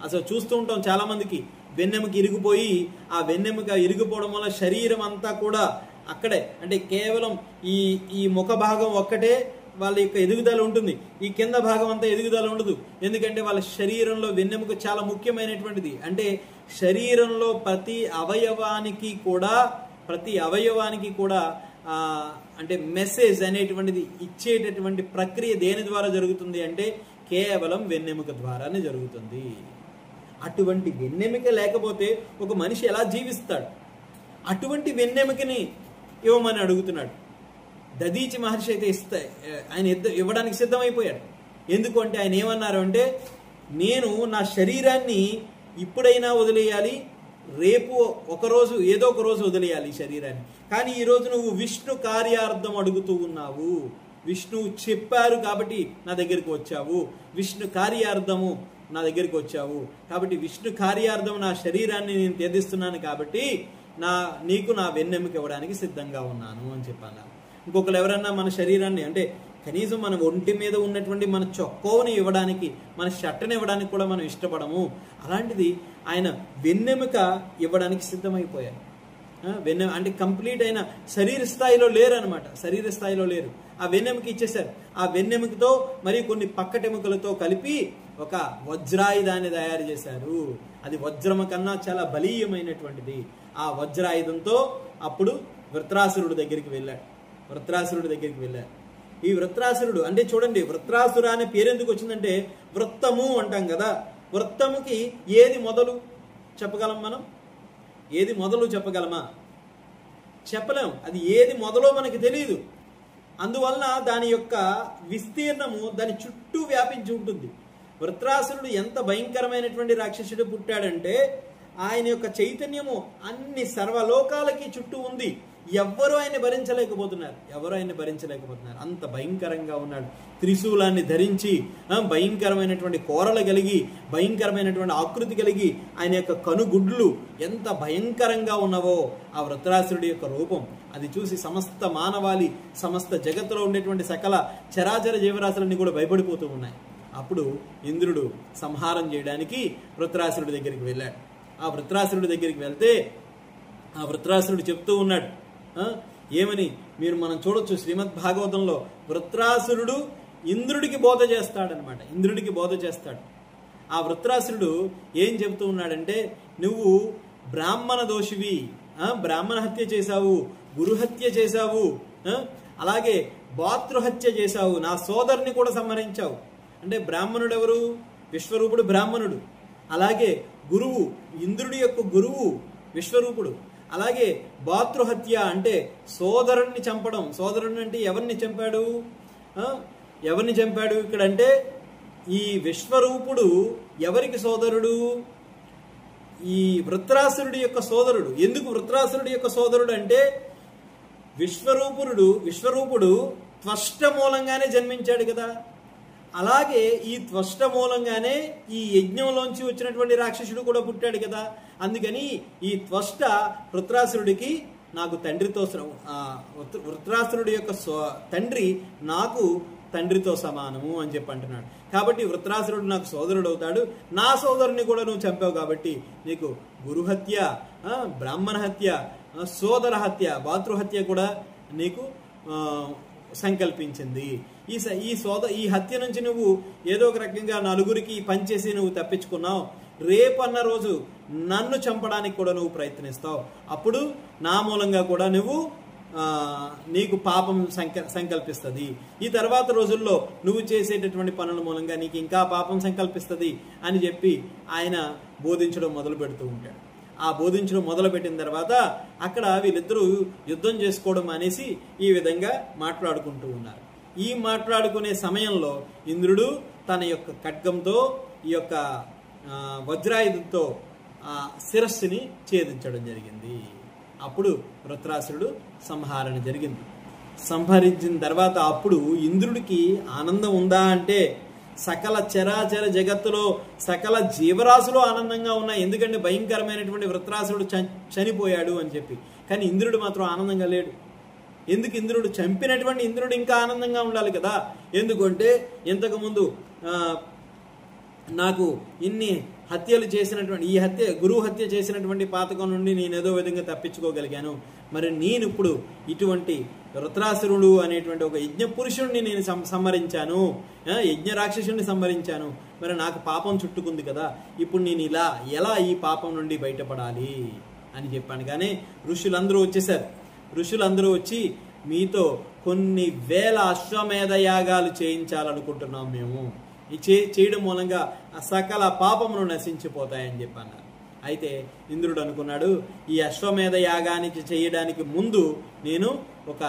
S1: అసలు చూస్తూ ఉంటాం చాలా మందికి వెన్నెముక ఇరిగిపోయి, ఆ వెన్నెముక ఇరిగిపోవడం వల్ల శరీరం అంతా కూడా అక్కడే, అంటే కేవలం ఈ ముఖ భాగం ఒక్కటే వాళ్ళ యొక్క ఎదుగుదల ఉంటుంది, ఈ కింద భాగం అంతా ఎదుగుదల ఉండదు. ఎందుకంటే వాళ్ళ శరీరంలో వెన్నెముక చాలా ముఖ్యమైనటువంటిది. అంటే శరీరంలో ప్రతి అవయవానికి కూడా అంటే మెసేజ్ అనేటువంటిది ఇచ్చేటటువంటి ప్రక్రియ దేని ద్వారా జరుగుతుంది అంటే కేవలం వెన్నెముక ద్వారానే జరుగుతుంది. అటువంటి వెన్నెముక లేకపోతే ఒక మనిషి ఎలా జీవిస్తాడు? అటువంటి వెన్నెముకని ఇవ్వమని అడుగుతున్నాడు. దదీచి మహర్షి అయితే ఆయన ఇవ్వడానికి సిద్ధమైపోయాడు. ఎందుకు అంటే ఆయన ఏమన్నారు అంటే, నేను నా శరీరాన్ని ఇప్పుడైనా వదిలేయాలి, రేపు ఒకరోజు ఏదో ఒక రోజు వదిలేయాలి ఈ శరీరాన్ని. కానీ ఈరోజు నువ్వు విష్ణు కార్యార్థం అడుగుతూ ఉన్నావు, విష్ణువు చెప్పారు కాబట్టి నా దగ్గరికి వచ్చావు, విష్ణు కార్యార్థము నా దగ్గరికి వచ్చావు, కాబట్టి విష్ణు కార్యార్థం నా శరీరాన్ని నేను త్యజిస్తున్నాను కాబట్టి నీకు నా వెన్నెముక ఇవ్వడానికి సిద్ధంగా ఉన్నాను అని చెప్పాను. ఇంకొకరు ఎవరన్నా మన శరీరాన్ని, అంటే కనీసం మన ఒంటి మీద ఉన్నటువంటి మన చొక్కోని ఇవ్వడానికి, మన షర్ట్ని ఇవ్వడానికి కూడా మనం ఇష్టపడము. అలాంటిది ఆయన వెన్నెముక ఇవ్వడానికి సిద్ధమైపోయారు. అంటే కంప్లీట్ అయిన శరీర స్థాయిలో లేరు అనమాట, శరీర స్థాయిలో లేరు. ఆ వెన్నెముక ఇచ్చేశారు. ఆ వెన్నెముకతో మరి కొన్ని పక్కటెముకలతో కలిపి ఒక వజ్రాయుధాన్ని తయారు చేశారు. అది వజ్రము కన్నా చాలా బలీయమైనటువంటిది. ఆ వజ్రాయుధంతో అప్పుడు వృత్రాసురుడి దగ్గరికి వెళ్ళారు. ఈ వృత్రాసురుడు అంటే చూడండి, వృత్రాసుర అనే పేరు ఎందుకు వచ్చిందంటే వృత్తము అంటాం కదా, వృత్తముకి ఏది మొదలు చెప్పగలం మనం? ఏది మొదలు చెప్పగలమా? చెప్పలేం. అది ఏది మొదలో మనకి తెలియదు. అందువల్ల దాని యొక్క విస్తీర్ణము దాని చుట్టూ వ్యాపించి ఉంటుంది. వృత్రాసురుడు ఎంత భయంకరమైనటువంటి రాక్షసుడు పుట్టాడంటే ఆయన యొక్క చైతన్యము అన్ని సర్వలోకాలకి చుట్టూ ఉంది. ఎవరు ఆయన్ని భరించలేకపోతున్నారు. అంత భయంకరంగా ఉన్నాడు. త్రిశూలాన్ని ధరించి భయంకరమైనటువంటి కోరలు కలిగి, భయంకరమైనటువంటి ఆకృతి కలిగి, ఆయన యొక్క కనుగుడ్లు ఎంత భయంకరంగా ఉన్నవో ఆ వృత్రాసురుడి యొక్క రూపం అది చూసి సమస్త మానవాళి, సమస్త జగత్తులో ఉండేటువంటి సకల చరాచర జీవరాశులన్నీ కూడా భయపడిపోతూ ఉన్నాయి. అప్పుడు ఇంద్రుడు సంహారం చేయడానికి వృత్రాసురుడి దగ్గరికి వెళ్ళాడు. ఆ వృత్రాసురుడి దగ్గరికి వెళ్తే ఆ వృత్రాసురుడు చెప్తూ ఉన్నాడు, ఏమని మీరు మనం చూడొచ్చు శ్రీమద్ భాగవతంలో వృత్రాసురుడు ఇంద్రుడికి బోధ చేస్తాడనమాట. ఇంద్రుడికి బోధ చేస్తాడు. ఆ వృత్రాసురుడు ఏం చెబుతూ ఉన్నాడంటే, నువ్వు బ్రాహ్మణ దోషివి, బ్రాహ్మణ హత్య చేశావు, గురుహత్య చేశావు, అలాగే భాతృహత్య చేశావు, నా సోదరుని కూడా సంహరించావు. అంటే బ్రాహ్మణుడు ఎవరు? విశ్వరూపుడు బ్రాహ్మణుడు. అలాగే గురువు, ఇంద్రుడి యొక్క గురువు విశ్వరూపుడు. అలాగే భాతృహత్య అంటే సోదరుణ్ణి చంపడం. సోదరుణ్ణి అంటే ఎవరిని చంపాడు? ఎవరిని చంపాడు ఇక్కడ అంటే ఈ విశ్వరూపుడు ఎవరికి సోదరుడు? ఈ వృత్రాసురుడి యొక్క సోదరుడు. ఎందుకు వృత్రాసురుడి యొక్క సోదరుడు అంటే విశ్వరూపుడు త్వష్ట మూలంగానే జన్మించాడు కదా. అలాగే ఈ త్వష్ట మూలంగానే ఈ యజ్ఞంలోంచి వచ్చినటువంటి రాక్షసుడు కూడా పుట్టాడు కదా. అందుకని ఈ త్వష్ట వృత్రాసురుడికి నాకు తండ్రితో, వృత్రాసురుడి యొక్క తండ్రి నాకు తండ్రితో సమానము అని చెప్పి అంటున్నాడు. కాబట్టి వృత్రాసురుడు నాకు సోదరుడు అవుతాడు. నా సోదరుని కూడా నువ్వు చంపావు కాబట్టి నీకు గురుహత్య, బ్రాహ్మణ హత్య, సోదర హత్య, భాతృహత్య కూడా నీకు సంకల్పించింది. ఈ హత్య నుంచి నువ్వు ఏదో ఒక రకంగా నలుగురికి పనిచేసి నువ్వు తప్పించుకున్నావు. రేపన్న రోజు నన్ను చంపడానికి కూడా నువ్వు ప్రయత్నిస్తావు. అప్పుడు నా మూలంగా కూడా నీకు పాపం సంకల్పిస్తుంది. ఈ తర్వాత రోజుల్లో నువ్వు చేసేటటువంటి పనుల మూలంగా నీకు ఇంకా పాపం సంకల్పిస్తుంది అని చెప్పి ఆయన బోధించడం మొదలు పెడుతూ ఉంటాడు. ఆ బోధించడం మొదలుపెట్టిన తర్వాత అక్కడ వీళ్ళిద్దరూ యుద్ధం చేసుకోవడం అనేసి ఈ విధంగా మాట్లాడుకుంటూ ఉన్నారు. ఈ మాట్లాడుకునే సమయంలో ఇంద్రుడు తన యొక్క ఖడ్గంతో ఈ యొక్క వజ్రాయుధంతో ఆ శిరస్సుని ఛేదించడం జరిగింది. అప్పుడు వృత్రాసురుడు సంహారణ జరిగింది. సంహరించిన తర్వాత అప్పుడు ఇంద్రుడికి ఆనందం ఉందా అంటే సకల చరాచర జగత్తులో సకల జీవరాశులు ఆనందంగా ఉన్నాయి. ఎందుకంటే భయంకరమైనటువంటి వృత్రాసురుడు చనిపోయాడు అని చెప్పి. కానీ ఇంద్రుడు మాత్రం ఆనందంగా లేడు. ఎందుకు? ఇంద్రుడు చంపినటువంటి ఇంద్రుడు ఇంకా ఆనందంగా ఉండాలి కదా. ఎందుకంటే ఇంతకుముందు నాకు ఇన్ని హత్యలు చేసినటువంటి గురువు హత్య చేసినటువంటి పాతకం నుండి నేను ఏదో విధంగా తప్పించుకోగలిగాను. మరి నేను ఇప్పుడు ఇటువంటి వృత్రాసురుడు అనేటువంటి ఒక యజ్ఞ పురుషుడిని నేను సంహరించాను, యజ్ఞ రాక్షసుడిని సంహరించాను. మరి నాకు పాపం చుట్టుకుంది కదా. ఇప్పుడు నేను ఎలా ఈ పాపం నుండి బయటపడాలి అని చెప్పాను. కానీ ఋషులందరూ వచ్చేసారు. ఋషులందరూ వచ్చి మీతో కొన్ని వేల అశ్వమేధ యాగాలు చేయించాలనుకుంటున్నాం మేము. చేయడం మూలంగా ఆ సకల పాపములు నశించిపోతాయని చెప్పన్నారు. అయితే ఇంద్రుడు అనుకున్నాడు, ఈ అశ్వమేధ యాగానికి చేయడానికి ముందు నేను ఒక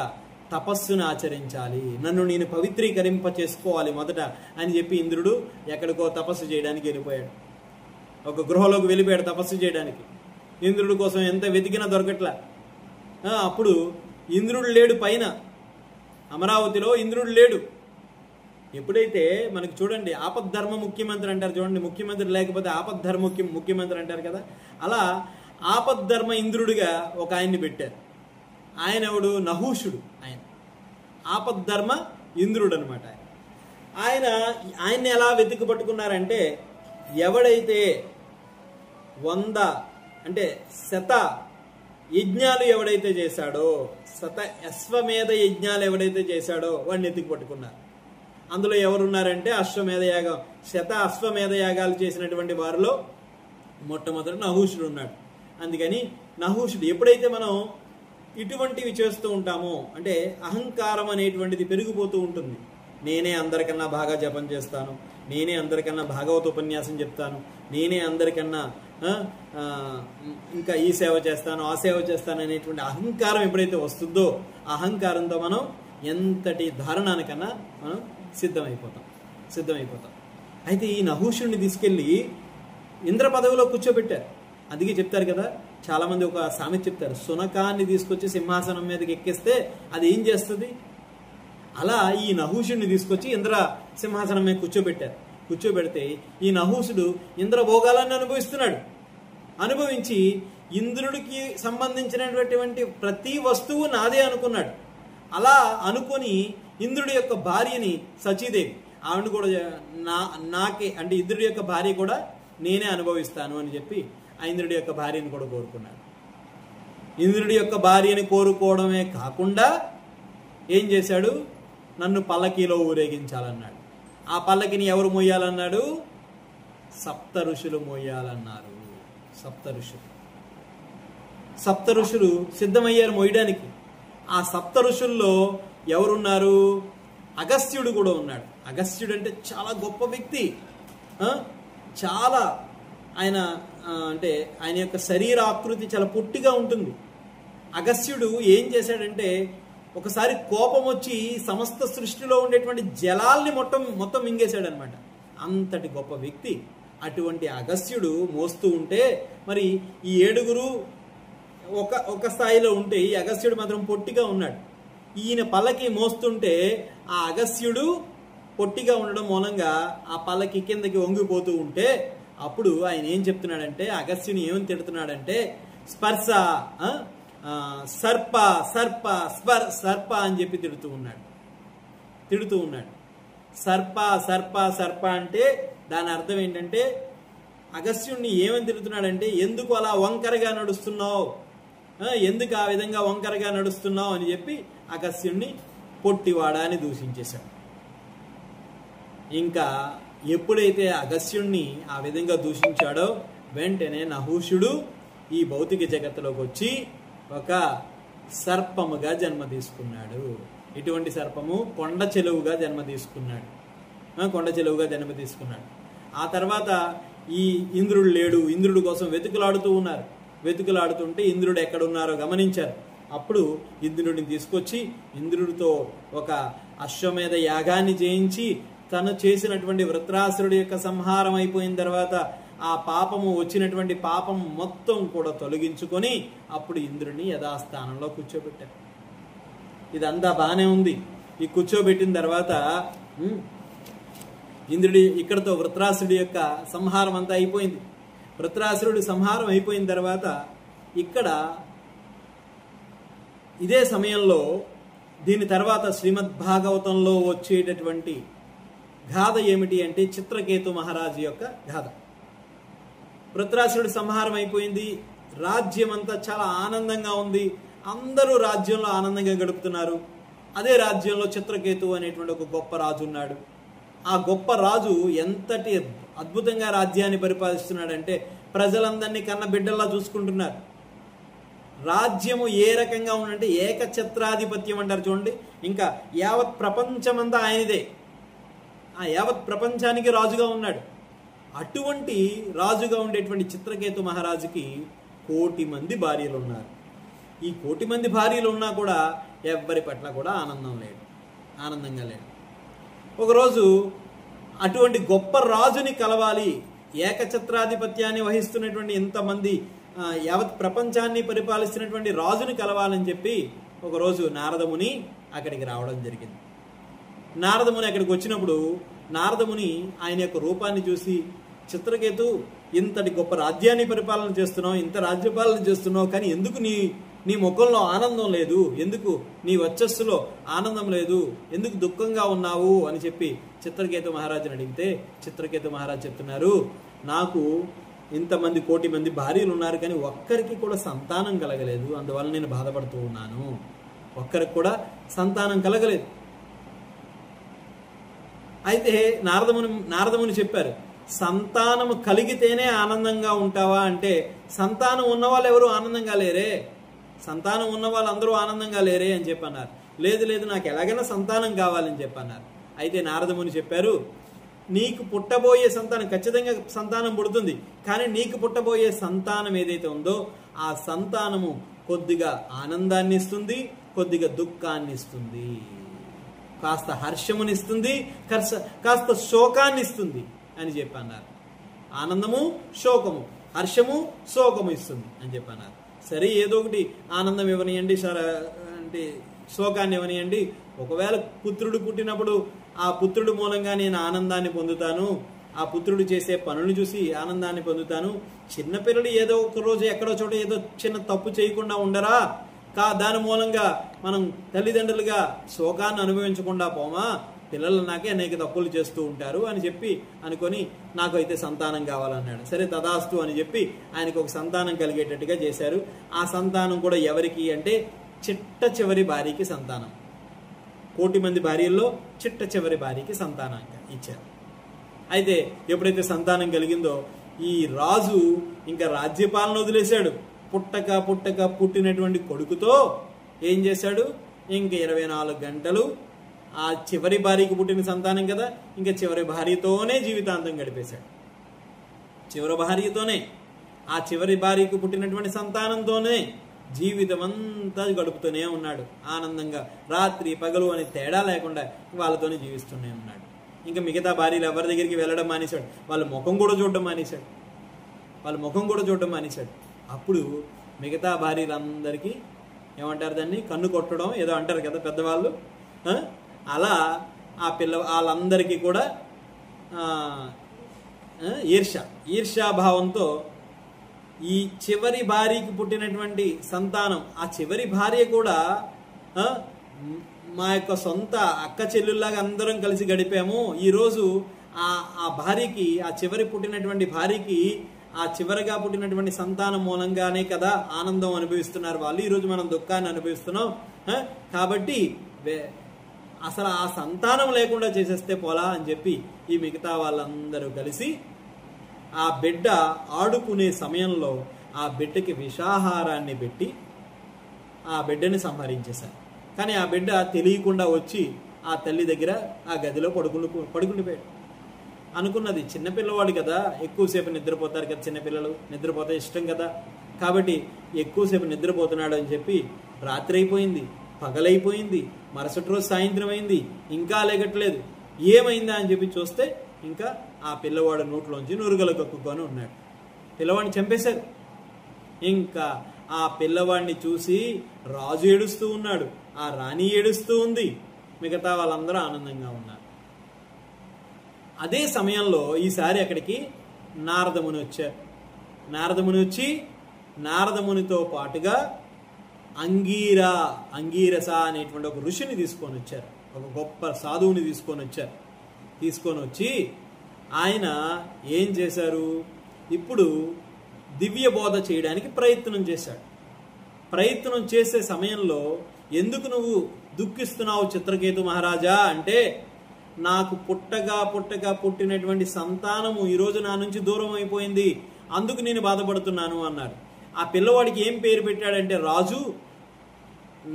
S1: తపస్సును ఆచరించాలి, నన్ను నేను పవిత్రీకరింప చేసుకోవాలి మొదట అని చెప్పి ఇంద్రుడు ఎక్కడికో తపస్సు చేయడానికి వెళ్ళిపోయాడు. ఒక గృహలోకి వెళ్ళిపోయాడు తపస్సు చేయడానికి. ఇంద్రుడి కోసం ఎంత వెతికినా దొరకట్లా. అప్పుడు ఇంద్రుడు లేడు పైన, అమరావతిలో ఇంద్రుడు లేడు. ఎప్పుడైతే మనకు చూడండి ఆపద్ధర్మ ముఖ్యమంత్రి అంటారు చూడండి, ముఖ్యమంత్రి లేకపోతే ఆపద్ధర్మ ముఖ్యమంత్రి అంటారు కదా. అలా ఆపద్ధర్మ ఇంద్రుడిగా ఒక ఆయన్ని పెట్టారు. ఆయన ఎవడు? నహూషుడు. ఆయన ఆపద్ధర్మ ఇంద్రుడు అనమాట. ఆయన్ని ఎలా వెతికి పట్టుకున్నారంటే, ఎవడైతే 100 అంటే శత యజ్ఞాలు ఎవడైతే చేశాడో, అశ్వమేధ యజ్ఞాలు ఎవడైతే చేశాడో వాడిని ఎత్తికి పట్టుకున్నారు. అందులో ఎవరున్నారంటే అశ్వమేధ యాగం, అశ్వమేధ యాగాలు చేసినటువంటి వారిలో మొట్టమొదటి నహూషుడు ఉన్నాడు. అందుకని నహూషుడు ఎప్పుడైతే మనం ఇటువంటివి చేస్తూ ఉంటామో అంటే అహంకారం అనేటువంటిది పెరిగిపోతూ ఉంటుంది. నేనే అందరికన్నా బాగా జపం చేస్తాను, నేనే అందరికన్నా భాగవత ఉపన్యాసం చెప్తాను, నేనే అందరికన్నా ఇంకా ఈ సేవ చేస్తాను ఆ సేవ చేస్తాను అనేటువంటి అహంకారం ఎప్పుడైతే వస్తుందో అహంకారంతో మనం ఎంతటి దారుణానికన్నా మనం సిద్ధమైపోతాం. అయితే ఈ నహూషుడిని తీసుకెళ్ళి ఇంద్ర పదవిలో కూర్చోబెట్టారు. అందుకే చెప్తారు కదా, చాలామంది ఒక సామెత చెప్తారు, సునకాన్ని తీసుకొచ్చి సింహాసనం మీదకి ఎక్కిస్తే అది ఏం చేస్తుంది. అలా ఈ నహూషుడిని తీసుకొచ్చి ఇంద్ర సింహాసనం మీద కూర్చోబెడితే ఈ నహూషుడు ఇంద్ర భోగాలను అనుభవించి ఇంద్రుడికి సంబంధించినటువంటి ప్రతి వస్తువు నాదే అనుకున్నాడు. అలా అనుకొని ఇంద్రుడి యొక్క భార్యని సచీదేవి, ఆవిడ కూడా నాకే అంటే ఇంద్రుడి యొక్క భార్య కూడా నేనే అనుభవిస్తాను అని చెప్పి ఆ ఇంద్రుడి యొక్క భార్యని కూడా కోరుకున్నాడు. ఇంద్రుడి యొక్క భార్యని కోరుకోవడమే కాకుండా ఏం చేశాడు, నన్ను పల్లకీలో ఊరేగించాలన్నాడు. ఆ పల్లకిని ఎవరు మోయాలన్నాడు, సప్త ఋషులు మోయాలన్నారు. సప్త ఋషులు సిద్ధమయ్యారు మోయడానికి. ఆ సప్త ఋషుల్లో ఎవరున్నారు, అగస్త్యుడు కూడా ఉన్నాడు. అగస్త్యుడు అంటే చాలా గొప్ప వ్యక్తి, చాలా ఆయన అంటే ఆయన యొక్క శరీర ఆకృతి చాలా పొట్టిగా ఉంటుంది. అగస్త్యుడు ఏం చేశాడంటే ఒకసారి కోపం వచ్చి సమస్త సృష్టిలో ఉండేటువంటి జలాల్ని మొత్తం మింగేశాడు అనమాట. అంతటి గొప్ప వ్యక్తి. అటువంటి అగస్త్యుడు మోస్తూ ఉంటే మరి ఈ 7 ఒక స్థాయిలో ఉంటే ఈ అగస్త్యుడు మాత్రం పొట్టిగా ఉన్నాడు. ఈయన పల్లకి మోస్తుంటే ఆ అగస్త్యుడు పొట్టిగా ఉండడం మూలంగా ఆ పల్లకి కిందకి వంగిపోతూ ఉంటే అప్పుడు ఆయన ఏం చెప్తున్నాడంటే, అగస్త్యుని ఏమని తిడుతున్నాడంటే, స్పర్శ సర్ప సర్ప సర్ప అని చెప్పి తిడుతూ ఉన్నాడు. సర్ప సర్ప సర్ప అంటే దాని అర్థం ఏంటంటే అగస్త్యుడిని ఏమని తిడుతున్నాడంటే, ఎందుకు అలా వంకరగా నడుస్తున్నావు, ఎందుకు ఆ విధంగా వంకరగా నడుస్తున్నావు అని చెప్పి అగస్త్యుడిని పొట్టివాడా అని దూషించేశాడు. ఇంకా ఎప్పుడైతే అగస్త్యుణ్ణి ఆ విధంగా దూషించాడో వెంటనే నహూషుడు ఈ భౌతిక జగత్తులోకి వచ్చి ఒక సర్పముగా జన్మ తీసుకున్నాడు. ఇటువంటి సర్పము కొండ చెలువుగా జన్మ తీసుకున్నాడు. ఆ తర్వాత ఈ ఇంద్రుడు లేడు, ఇంద్రుడి కోసం వెతుకులాడుతుంటే ఇంద్రుడు ఎక్కడున్నారో గమనించారు. అప్పుడు ఇంద్రుడిని తీసుకొచ్చి ఇంద్రుడితో ఒక అశ్వమేధ యాగాన్ని చేయించి తను చేసినటువంటి వృత్రాసురుడి యొక్క సంహారం అయిపోయిన తర్వాత ఆ వచ్చినటువంటి పాపం మొత్తం కూడా తొలగించుకొని అప్పుడు ఇంద్రుడిని యథాస్థానంలో కూర్చోబెట్టారు. ఇదంతా బాగానే ఉంది. ఈ కూర్చోబెట్టిన తర్వాత ఇంద్రుడి ఇక్కడతో వృత్రాసురుడి యొక్క సంహారం అంతా అయిపోయింది. వృత్రాసురుడి సంహారం అయిపోయిన తర్వాత ఇక్కడ ఇదే సమయంలో దీని తర్వాత శ్రీమద్ భాగవతంలో వచ్చేటటువంటి గాథ ఏమిటి అంటే చిత్రకేతు మహారాజు యొక్క గాథ. వృత్రాసురుడి సంహారం అయిపోయింది. రాజ్యం అంతా చాలా ఆనందంగా ఉంది. అందరూ రాజ్యంలో ఆనందంగా గడుపుతున్నారు. అదే రాజ్యంలో చిత్రకేతు అనేటువంటి ఒక గొప్ప రాజు ఉన్నాడు. ఆ గొప్ప రాజు ఎంతటి అద్భుతంగా రాజ్యాన్ని పరిపాలిస్తున్నాడంటే ప్రజలందరినీ కన్న బిడ్డల్లా చూసుకుంటున్నారు. రాజ్యము ఏ రకంగా ఉందంటే ఏకఛత్రాధిపత్యం అంటారు చూడండి. ఇంకా యావత్ ప్రపంచమంతా ఆయనదే. ఆ యావత్ ప్రపంచానికి రాజుగా ఉన్నాడు. అటువంటి రాజుగా ఉండేటువంటి చిత్రకేతు మహారాజుకి 1,000,000 మంది భార్యలు ఉన్నారు. ఈ 1,000,000 మంది భార్యలు ఉన్నా కూడా ఎవ్వరి పట్ల కూడా ఆనందంగా లేడు. ఒకరోజు అటువంటి గొప్ప రాజుని కలవాలి, ఏకఛత్రాధిపత్యాన్ని వహిస్తున్నటువంటి ఇంతమంది యావత్ ప్రపంచాన్ని పరిపాలిస్తున్నటువంటి రాజుని కలవాలని చెప్పి ఒకరోజు నారదముని అక్కడికి రావడం జరిగింది. నారదముని అక్కడికి వచ్చినప్పుడు నారదముని ఆయన యొక్క రూపాన్ని చూసి, చిత్రకేతు ఇంతటి గొప్ప రాజ్యాన్ని పరిపాలన చేస్తున్నావు, ఇంత రాజ్యపాలన చేస్తున్నావు, కానీ ఎందుకు నీ ముఖంలో ఆనందం లేదు, ఎందుకు నీ వర్చస్సులో ఆనందం లేదు, ఎందుకు దుఃఖంగా ఉన్నావు అని చెప్పి చిత్రకేతు మహారాజుని అడిగితే చిత్రకేతు మహారాజు చెప్తున్నారు, నాకు ఇంతమంది 1,000,000 మంది భార్యలు ఉన్నారు కానీ ఒక్కరికి కూడా సంతానం కలగలేదు, అందువల్ల నేను బాధపడుతూ ఉన్నాను. ఒక్కరికి కూడా సంతానం కలగలేదు. అయితే నారదముని చెప్పారు, సంతానము కలిగితేనే ఆనందంగా ఉంటావా అంటే సంతానం ఉన్నవాళ్ళు ఎవరు ఆనందంగా లేరే, సంతానం ఉన్న వాళ్ళందరూ ఆనందంగా లేరే అని చెప్పన్నారు. లేదు నాకు ఎలాగైనా సంతానం కావాలని చెప్పన్నారు. అయితే నారదముని చెప్పారు, నీకు పుట్టబోయే సంతానం ఖచ్చితంగా సంతానం పుడుతుంది, కానీ నీకు పుట్టబోయే సంతానం ఏదైతే ఉందో ఆ సంతానము కొద్దిగా ఆనందాన్ని ఇస్తుంది, కొద్దిగా దుఃఖాన్ని ఇస్తుంది, కాస్త హర్షమునిస్తుంది, కాస్త శోకాన్ని ఇస్తుంది అని చెప్పన్నారు. ఆనందము శోకము, హర్షము శోకము ఇస్తుంది అని చెప్పన్నారు. సరే ఏదో ఒకటి ఆనందం ఇవ్వనియండి, అంటే శోకాన్ని ఇవ్వనియండి. ఒకవేళ పుత్రుడు పుట్టినప్పుడు ఆ పుత్రుడు మూలంగా నేను ఆనందాన్ని పొందుతాను, ఆ పుత్రుడు చేసే పనులు చూసి ఆనందాన్ని పొందుతాను. చిన్నపిల్లలు ఏదో ఒక రోజు ఎక్కడో చోట ఏదో చిన్న తప్పు చేయకుండా ఉండరా, దాని మూలంగా మనం తల్లిదండ్రులుగా శోకాన్ని అనుభవించకుండా పోమా, పిల్లలు నాకే అనేక తప్పులు చేస్తూ ఉంటారు అని చెప్పి అనుకొని నాకు అయితే సంతానం కావాలన్నాడు. సరే తదాస్తు అని చెప్పి ఆయనకు ఒక సంతానం కలిగేటట్టుగా చేశారు. ఆ సంతానం కూడా ఎవరికి అంటే చిట్ట చివరి భార్యకి సంతానం. 1,000,000 మంది భార్యల్లో చిట్ట చివరి భార్యకి సంతానంగా ఇచ్చారు. అయితే ఎప్పుడైతే సంతానం కలిగిందో ఈ రాజు ఇంకా రాజ్యపాలన వదిలేశాడు. పుట్టక పుట్టినటువంటి కొడుకుతో ఏం చేశాడు, ఇంక 24 గంటలు ఆ చివరి భార్యకి పుట్టిన సంతానం కదా, ఇంకా చివరి భార్యతోనే జీవితాంతం గడిపేశాడు. చివరి భార్యతోనే, ఆ చివరి భార్యకు పుట్టినటువంటి సంతానంతోనే జీవితం అంతా గడుపుతూనే ఉన్నాడు. ఆనందంగా రాత్రి పగలు అని తేడా లేకుండా వాళ్ళతోనే జీవిస్తూనే ఉన్నాడు. ఇంకా మిగతా భార్యలు ఎవరి దగ్గరికి వెళ్ళడం మానేశాడు. వాళ్ళ ముఖం కూడా చూడడం మానేశాడు. అప్పుడు మిగతా భార్యలందరికీ ఏమంటారు దాన్ని, కన్ను కొట్టడం ఏదో అంటారు కదా పెద్దవాళ్ళు, అలా ఆ వాళ్ళందరికీ కూడా ఈర్ష్యాభావంతో ఈ చివరి భార్యకి పుట్టినటువంటి సంతానం, ఆ చివరి భార్య కూడా మా యొక్క సొంత అక్క చెల్లెల్లాగా అందరం కలిసి గడిపాము, ఈరోజు ఆ భార్యకి, ఆ చివరి పుట్టినటువంటి భార్యకి ఆ చివరిగా పుట్టినటువంటి సంతానం మూలంగానే కదా ఆనందం అనుభవిస్తున్నారు వాళ్ళు, ఈరోజు మనం దుఃఖాన్ని అనుభవిస్తున్నాం, కాబట్టి అసలు ఆ సంతానం లేకుండా చేసేస్తే పోలా అని చెప్పి ఈ మిగతా వాళ్ళందరూ కలిసి ఆ బిడ్డ ఆడుకునే సమయంలో ఆ బిడ్డకి విషాహారాన్ని పెట్టి ఆ బిడ్డని సంహరించేశారు. కానీ ఆ బిడ్డ తెలియకుండా వచ్చి ఆ తల్లి దగ్గర ఆ గదిలో పడుకుండిపోయాడు. అనుకున్నది చిన్నపిల్లవాడు కదా, ఎక్కువసేపు నిద్రపోతారు కదా చిన్నపిల్లలు, నిద్రపోతే ఇష్టం కదా, కాబట్టి ఎక్కువసేపు నిద్రపోతున్నాడు అని చెప్పి రాత్రి అయిపోయింది, పగలైపోయింది, మరుసటి రోజు సాయంత్రం అయింది, ఇంకా లేగట్లేదు, ఏమైందా అని చెప్పి చూస్తే ఇంకా ఆ పిల్లవాడు నోట్లోంచి నురుగలు కక్కుకొని ఉన్నాడు. పిల్లవాడిని చంపేశారు. ఇంకా ఆ పిల్లవాడిని చూసి రాజు ఏడుస్తూ ఉన్నాడు, ఆ రాణి ఏడుస్తూ ఉంది, మిగతా వాళ్ళందరూ ఆనందంగా ఉన్నారు. అదే సమయంలో ఈసారి అక్కడికి నారదముని వచ్చారు. నారదముని వచ్చి నారదమునితో పాటుగా అంగీరస అనేటువంటి ఒక ఋషిని తీసుకొని వచ్చారు, ఒక గొప్ప సాధువుని తీసుకొని వచ్చి ఆయన ఏం చేశారు, ఇప్పుడు దివ్య బోధ చేయడానికి ప్రయత్నం చేశాడు. ప్రయత్నం చేసే సమయంలో ఎందుకు నువ్వు దుఃఖిస్తున్నావు చిత్రకేతు మహారాజా అంటే, నాకు పుట్టగా పుట్టినటువంటి సంతానము ఈరోజు నా నుంచి దూరం అయిపోయింది, అందుకు నేను బాధపడుతున్నాను అన్నారు. ఆ పిల్లవాడికి ఏం పేరు పెట్టాడంటే రాజు,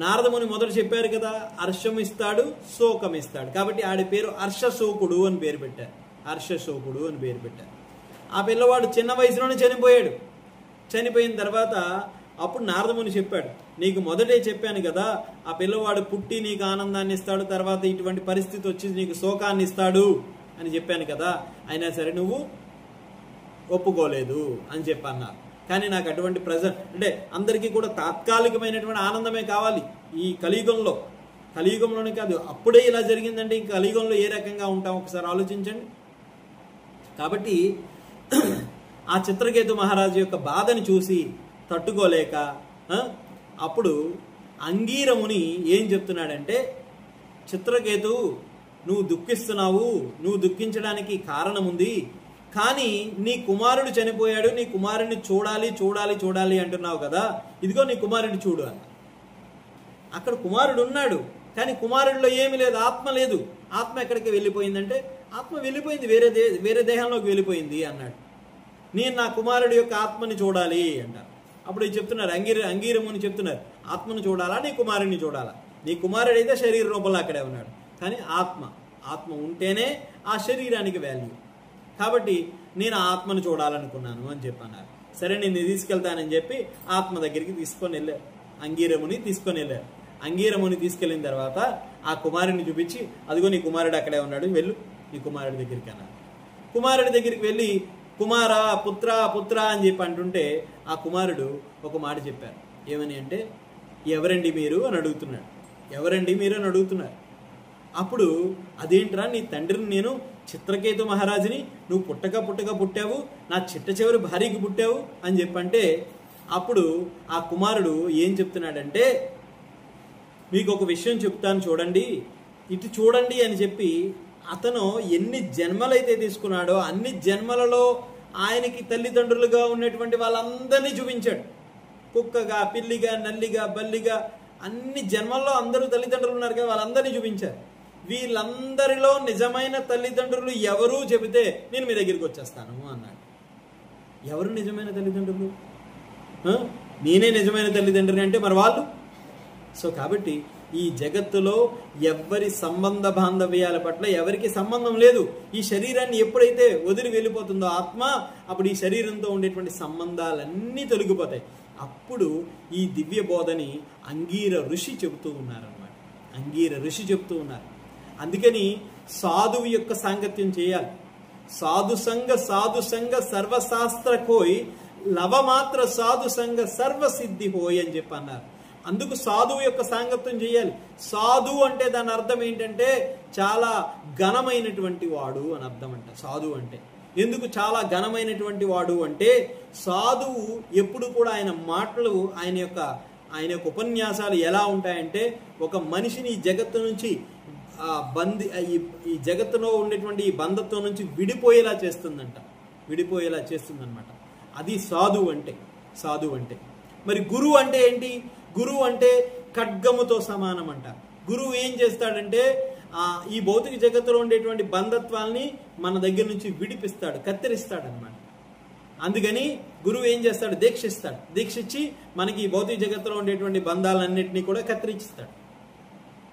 S1: నారదముని మొదట చెప్పారు కదా, హర్షం ఇస్తాడు శోకం ఇస్తాడు, కాబట్టి ఆడి పేరు హర్షశోకుడు అని పేరు పెట్టారు. ఆ పిల్లవాడు చిన్న వయసులోనే చనిపోయాడు. చనిపోయిన తర్వాత అప్పుడు నారదముని చెప్పాడు, నీకు మొదటే చెప్పాను కదా, ఆ పిల్లవాడు పుట్టి నీకు ఆనందాన్ని ఇస్తాడు, తర్వాత ఇటువంటి పరిస్థితి వచ్చి నీకు శోకాన్ని ఇస్తాడు అని చెప్పాను కదా, అయినా సరే నువ్వు ఒప్పుకోలేదు అని చెప్పన్నారు. కానీ నాకు అటువంటి అంటే అందరికీ కూడా తాత్కాలికమైనటువంటి ఆనందమే కావాలి. ఈ కలియుగంలోనే కాదు, అప్పుడే ఇలా జరిగిందంటే ఇంకా కలియుగంలో ఏ రకంగా ఉంటాం ఒకసారి ఆలోచించండి. కాబట్టి ఆ చిత్రకేతు మహారాజు యొక్క బాధని చూసి తట్టుకోలేక అప్పుడు అంగీరముని ఏం చెప్తున్నాడంటే, చిత్రకేతు నువ్వు దుఃఖిస్తున్నావు, నువ్వు దుఃఖించడానికి కారణం ఉంది, కానీ నీ కుమారుడు చనిపోయాడు, నీ కుమారుడిని చూడాలి అంటున్నావు కదా, ఇదిగో నీ కుమారుడిని చూడు అన్న. అక్కడ కుమారుడు ఉన్నాడు, కానీ కుమారుడిలో ఏమీ లేదు, ఆత్మ లేదు. ఆత్మ ఎక్కడికి వెళ్ళిపోయిందంటే, ఆత్మ వెళ్ళిపోయింది, వేరే దేహంలోకి వెళ్ళిపోయింది అన్నాడు. నేను నా కుమారుడి యొక్క ఆత్మని చూడాలి అంటారు. అప్పుడు చెప్తున్నారు, అంగీరముని చెప్తున్నారు, ఆత్మను చూడాలా నీ కుమారుడిని చూడాలా? నీ కుమారుడు అయితే శరీర రూపంలో అక్కడే ఉన్నాడు, కానీ ఆత్మ ఉంటేనే ఆ శరీరానికి వాల్యూ, కాబట్టి నేను ఆత్మను చూడాలనుకున్నాను అని చెప్పన్నారు. సరే నేను తీసుకెళ్తానని చెప్పి ఆత్మ దగ్గరికి తీసుకొని వెళ్ళారు. అంగీరముని తీసుకెళ్ళిన తర్వాత ఆ కుమారుడిని చూపించి, అదిగో నీ కుమారుడు అక్కడే ఉన్నాడు, వెళ్ళు నీ కుమారుడి దగ్గరికి అన్నారు. కుమారుడి దగ్గరికి వెళ్ళి కుమార పుత్ర అని చెప్పి అంటుంటే ఆ కుమారుడు ఒక మాట చెప్పారు. ఏమని అంటే, ఎవరండి మీరు అని అడుగుతున్నారు. అప్పుడు అదేంట్రా, నీ తండ్రిని నేను చిత్రకేతు మహారాజుని, నువ్వు పుట్టక పుట్టావు, నా చిట్ట చివరి భార్యకి పుట్టావు అని చెప్పంటే, అప్పుడు ఆ కుమారుడు ఏం చెప్తున్నాడంటే, మీకు ఒక విషయం చెప్తాను చూడండి, ఇటు చూడండి అని చెప్పి అతను ఎన్ని జన్మలైతే తీసుకున్నాడో అన్ని జన్మలలో ఆయనకి తల్లిదండ్రులుగా ఉన్నటువంటి వాళ్ళందరినీ చూపించాడు. కుక్కగా, పిల్లిగా, నల్లిగా, బల్లిగా అన్ని జన్మల్లో అందరూ తల్లిదండ్రులు ఉన్నారు కదా, వాళ్ళందరినీ చూపించారు. వీళ్ళందరిలో నిజమైన తల్లిదండ్రులు ఎవరు చెబితే నేను మీ దగ్గరికి వచ్చేస్తాను అన్నాడు. ఎవరు నిజమైన తల్లిదండ్రులు? నేనే నిజమైన తల్లిదండ్రుని అంటే మరి వాళ్ళు. సో కాబట్టి ఈ జగత్తులో ఎవరి సంబంధ బాంధవ్యాల పట్ల ఎవరికి సంబంధం లేదు. ఈ శరీరాన్ని ఎప్పుడైతే వదిలి వెళ్ళిపోతుందో ఆత్మ, అప్పుడు ఈ శరీరంతో ఉండేటువంటి సంబంధాలన్నీ తొలగిపోతాయి. అప్పుడు ఈ దివ్య బోధని అంగీర ఋషి చెబుతూ ఉన్నారన్నమాట. అంగీర ఋషి చెబుతూ ఉన్నారు. అందుకని సాధువు యొక్క సాంగత్యం చేయాలి. సాధు సంగ సర్వశాస్త్ర కోయ్, లవమాత్ర సాధు సంగ సర్వసిద్ధి హోయ్ అని చెప్పి అన్నారు. అందుకు సాధువు యొక్క సాంగత్యం చేయాలి. సాధు అంటే దాని అర్థం ఏంటంటే చాలా ఘనమైనటువంటి వాడు అని అర్థం అంట. సాధువు అంటే ఎందుకు చాలా ఘనమైనటువంటి వాడు అంటే, సాధువు ఎప్పుడు కూడా ఆయన మాటలు, ఆయన యొక్క ఉపన్యాసాలు ఎలా ఉంటాయంటే ఒక మనిషిని ఈ జగత్తు నుంచి ఈ జగత్తులో ఉండేటువంటి ఈ బంధత్వం నుంచి విడిపోయేలా చేస్తుందంట. విడిపోయేలా చేస్తుందన్నమాట. అది సాధువు అంటే. సాధువు అంటే మరి గురువు అంటే ఏంటి? గురువు అంటే ఖడ్గముతో సమానం అంట. గురువు ఏం చేస్తాడంటే ఈ భౌతిక జగత్తులో ఉండేటువంటి బంధత్వాల్ని మన దగ్గర నుంచి విడిపిస్తాడు, కత్తిరిస్తాడు అనమాట. అందుకని గురువు ఏం చేస్తాడు? దీక్షిస్తాడు. దీక్షించి మనకి ఈ భౌతిక జగత్తులో ఉండేటువంటి బంధాలన్నింటినీ కూడా కత్తిరించిస్తాడు.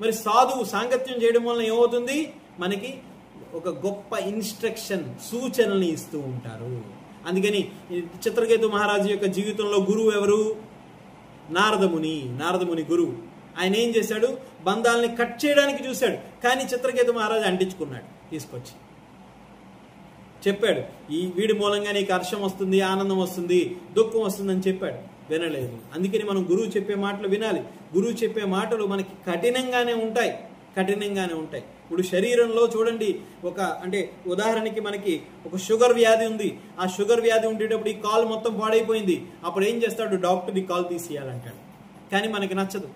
S1: మరి సాధువు సాంగత్యం చేయడం వల్ల ఏమవుతుంది? మనకి ఒక గొప్ప ఇన్స్ట్రక్షన్, సూచనల్ని ఇస్తూ ఉంటారు. అందుకని చిత్రకేతు మహారాజు యొక్క జీవితంలో గురువు ఎవరు? నారదముని గురువు. ఆయన ఏం చేశాడు? బంధాలని కట్ చేయడానికి చూశాడు, కానీ చిత్రకేతు మహారాజు అంటించుకున్నాడు. తీసుకొచ్చి చెప్పాడు, వీడి మూలంగా నీకు హర్షం వస్తుంది, ఆనందం వస్తుంది, దుఃఖం వస్తుంది అని చెప్పాడు. వినలేదు. అందుకని మనం గురువు చెప్పే మాటలు వినాలి. గురువు చెప్పే మాటలు మనకి కఠినంగానే ఉంటాయి. ఇప్పుడు శరీరంలో చూడండి, అంటే ఉదాహరణకి మనకి ఒక షుగర్ వ్యాధి ఉంది. ఆ షుగర్ వ్యాధి ఉండేటప్పుడు ఈ కాలు మొత్తం పాడైపోయింది. అప్పుడు ఏం చేస్తాడు? డాక్టర్ ఈ కాలు తీసేయాలంటాడు. కానీ మనకి నచ్చదు.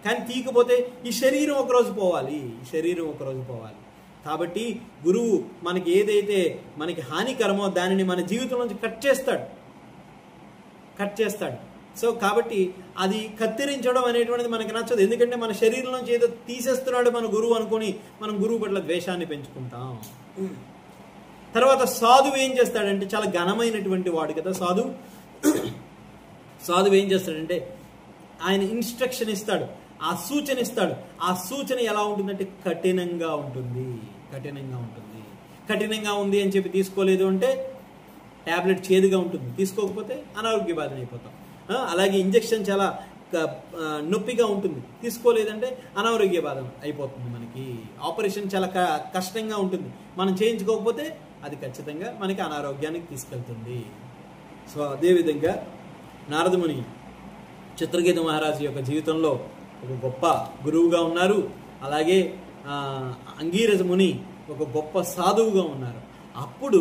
S1: కానీ తీయకపోతే ఈ శరీరం ఒకరోజు పోవాలి. కాబట్టి గురువు మనకి ఏదైతే మనకి హానికరమో దానిని మన జీవితం నుంచి కట్ చేస్తాడు. సో కాబట్టి అది కత్తిరించడం అనేటువంటిది మనకి నచ్చదు. ఎందుకంటే మన శరీరం నుంచి ఏదో తీసేస్తున్నాడు మన గురువు అనుకొని మనం గురువు పట్ల ద్వేషాన్ని పెంచుకుంటాం. తర్వాత సాధువు ఏం చేస్తాడంటే, చాలా ఘనమైనటువంటి వాడు కదా సాధువు ఏం చేస్తాడంటే ఆయన ఇన్స్ట్రక్షన్ ఇస్తాడు, ఆ సూచన ఇస్తాడు. ఆ సూచన ఎలా ఉంటుందంటే కఠినంగా ఉంటుంది. కఠినంగా ఉంది అని చెప్పి తీసుకోలేదు అంటే ట్యాబ్లెట్ చేదుగా ఉంటుంది, తీసుకోకపోతే అనారోగ్య బాధన అయిపోతాం. అలాగే ఇంజెక్షన్ చాలా నొప్పిగా ఉంటుంది, తీసుకోలేదంటే అనారోగ్య బాధ అయిపోతుంది. మనకి ఆపరేషన్ చాలా కష్టంగా ఉంటుంది, మనం చేయించుకోకపోతే అది ఖచ్చితంగా మనకి అనారోగ్యానికి తీసుకెళ్తుంది. సో అదేవిధంగా నారదముని చిత్రకేతు మహారాజు యొక్క జీవితంలో ఒక గొప్ప గురువుగా ఉన్నారు. అలాగే అంగీరజ ముని ఒక గొప్ప సాధువుగా ఉన్నారు. అప్పుడు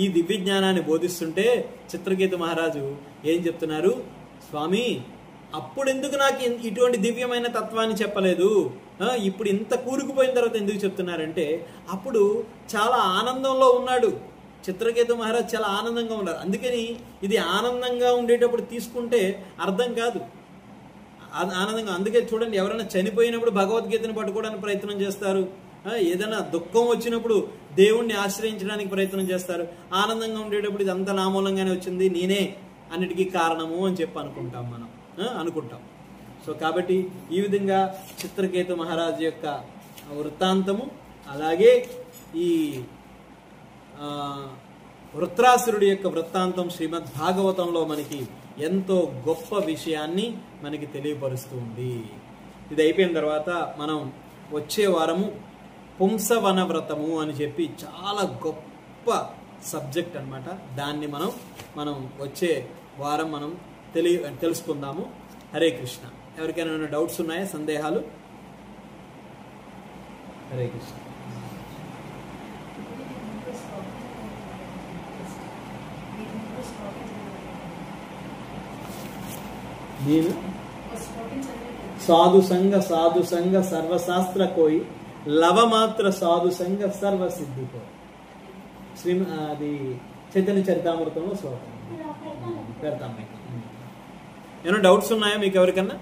S1: ఈ దివ్య జ్ఞానాన్ని బోధిస్తుంటే చిత్రకేతు మహారాజు ఏం చెప్తున్నారు? స్వామి, అప్పుడు ఎందుకు నాకు ఇటువంటి దివ్యమైన తత్వాన్ని చెప్పలేదు? ఇప్పుడు ఇంత కూరుకుపోయిన తర్వాత ఎందుకు చెప్తున్నారంటే, అప్పుడు చాలా ఆనందంలో ఉన్నాడు చిత్రకేతు మహారాజ్, చాలా ఆనందంగా ఉన్నారు. అందుకని ఇది ఆనందంగా ఉండేటప్పుడు తీసుకుంటే అర్థం కాదు. ఆనందంగా, అందుకే చూడండి, ఎవరైనా చనిపోయినప్పుడు భగవద్గీతను పట్టుకోవడానికి ప్రయత్నం చేస్తారు. ఏదైనా దుఃఖం వచ్చినప్పుడు దేవుణ్ణి ఆశ్రయించడానికి ప్రయత్నం చేస్తారు. ఆనందంగా ఉండేటప్పుడు ఇది అంత నామూలంగానే వచ్చింది, నేనే అన్నిటికీ కారణము అని చెప్పి అనుకుంటాం. సో కాబట్టి ఈ విధంగా చిత్రకేతు మహారాజు యొక్క వృత్తాంతము, అలాగే ఈ వృత్రాసురుడి యొక్క వృత్తాంతం శ్రీమద్ భాగవతంలో మనకి ఎంతో గొప్ప విషయాన్ని మనకి తెలియపరుస్తూ ఉంది. ఇది అయిపోయిన తర్వాత మనం వచ్చే వారము పుంసవన వ్రతము అని చెప్పి చాలా గొప్ప సబ్జెక్ట్ అన్నమాట. దాన్ని మనం వచ్చే వారం మనం తెలుసుకుందాము. హరే కృష్ణ. ఎవరికైనా ఏమైనా డౌట్స్ ఉన్నాయా, సందేహాలు? హరే కృష్ణ. నేను సాధు సంగ సర్వశాస్త్ర కోయి లవమాత్ర సాధు సంగ సర్వసిద్ధి కోయి. అది చైతన్య చరితామృతంలో శ్లోకం. పెడతాం మీకు. ఏమైనా డౌట్స్ ఉన్నాయా మీకు ఎవరికన్నా?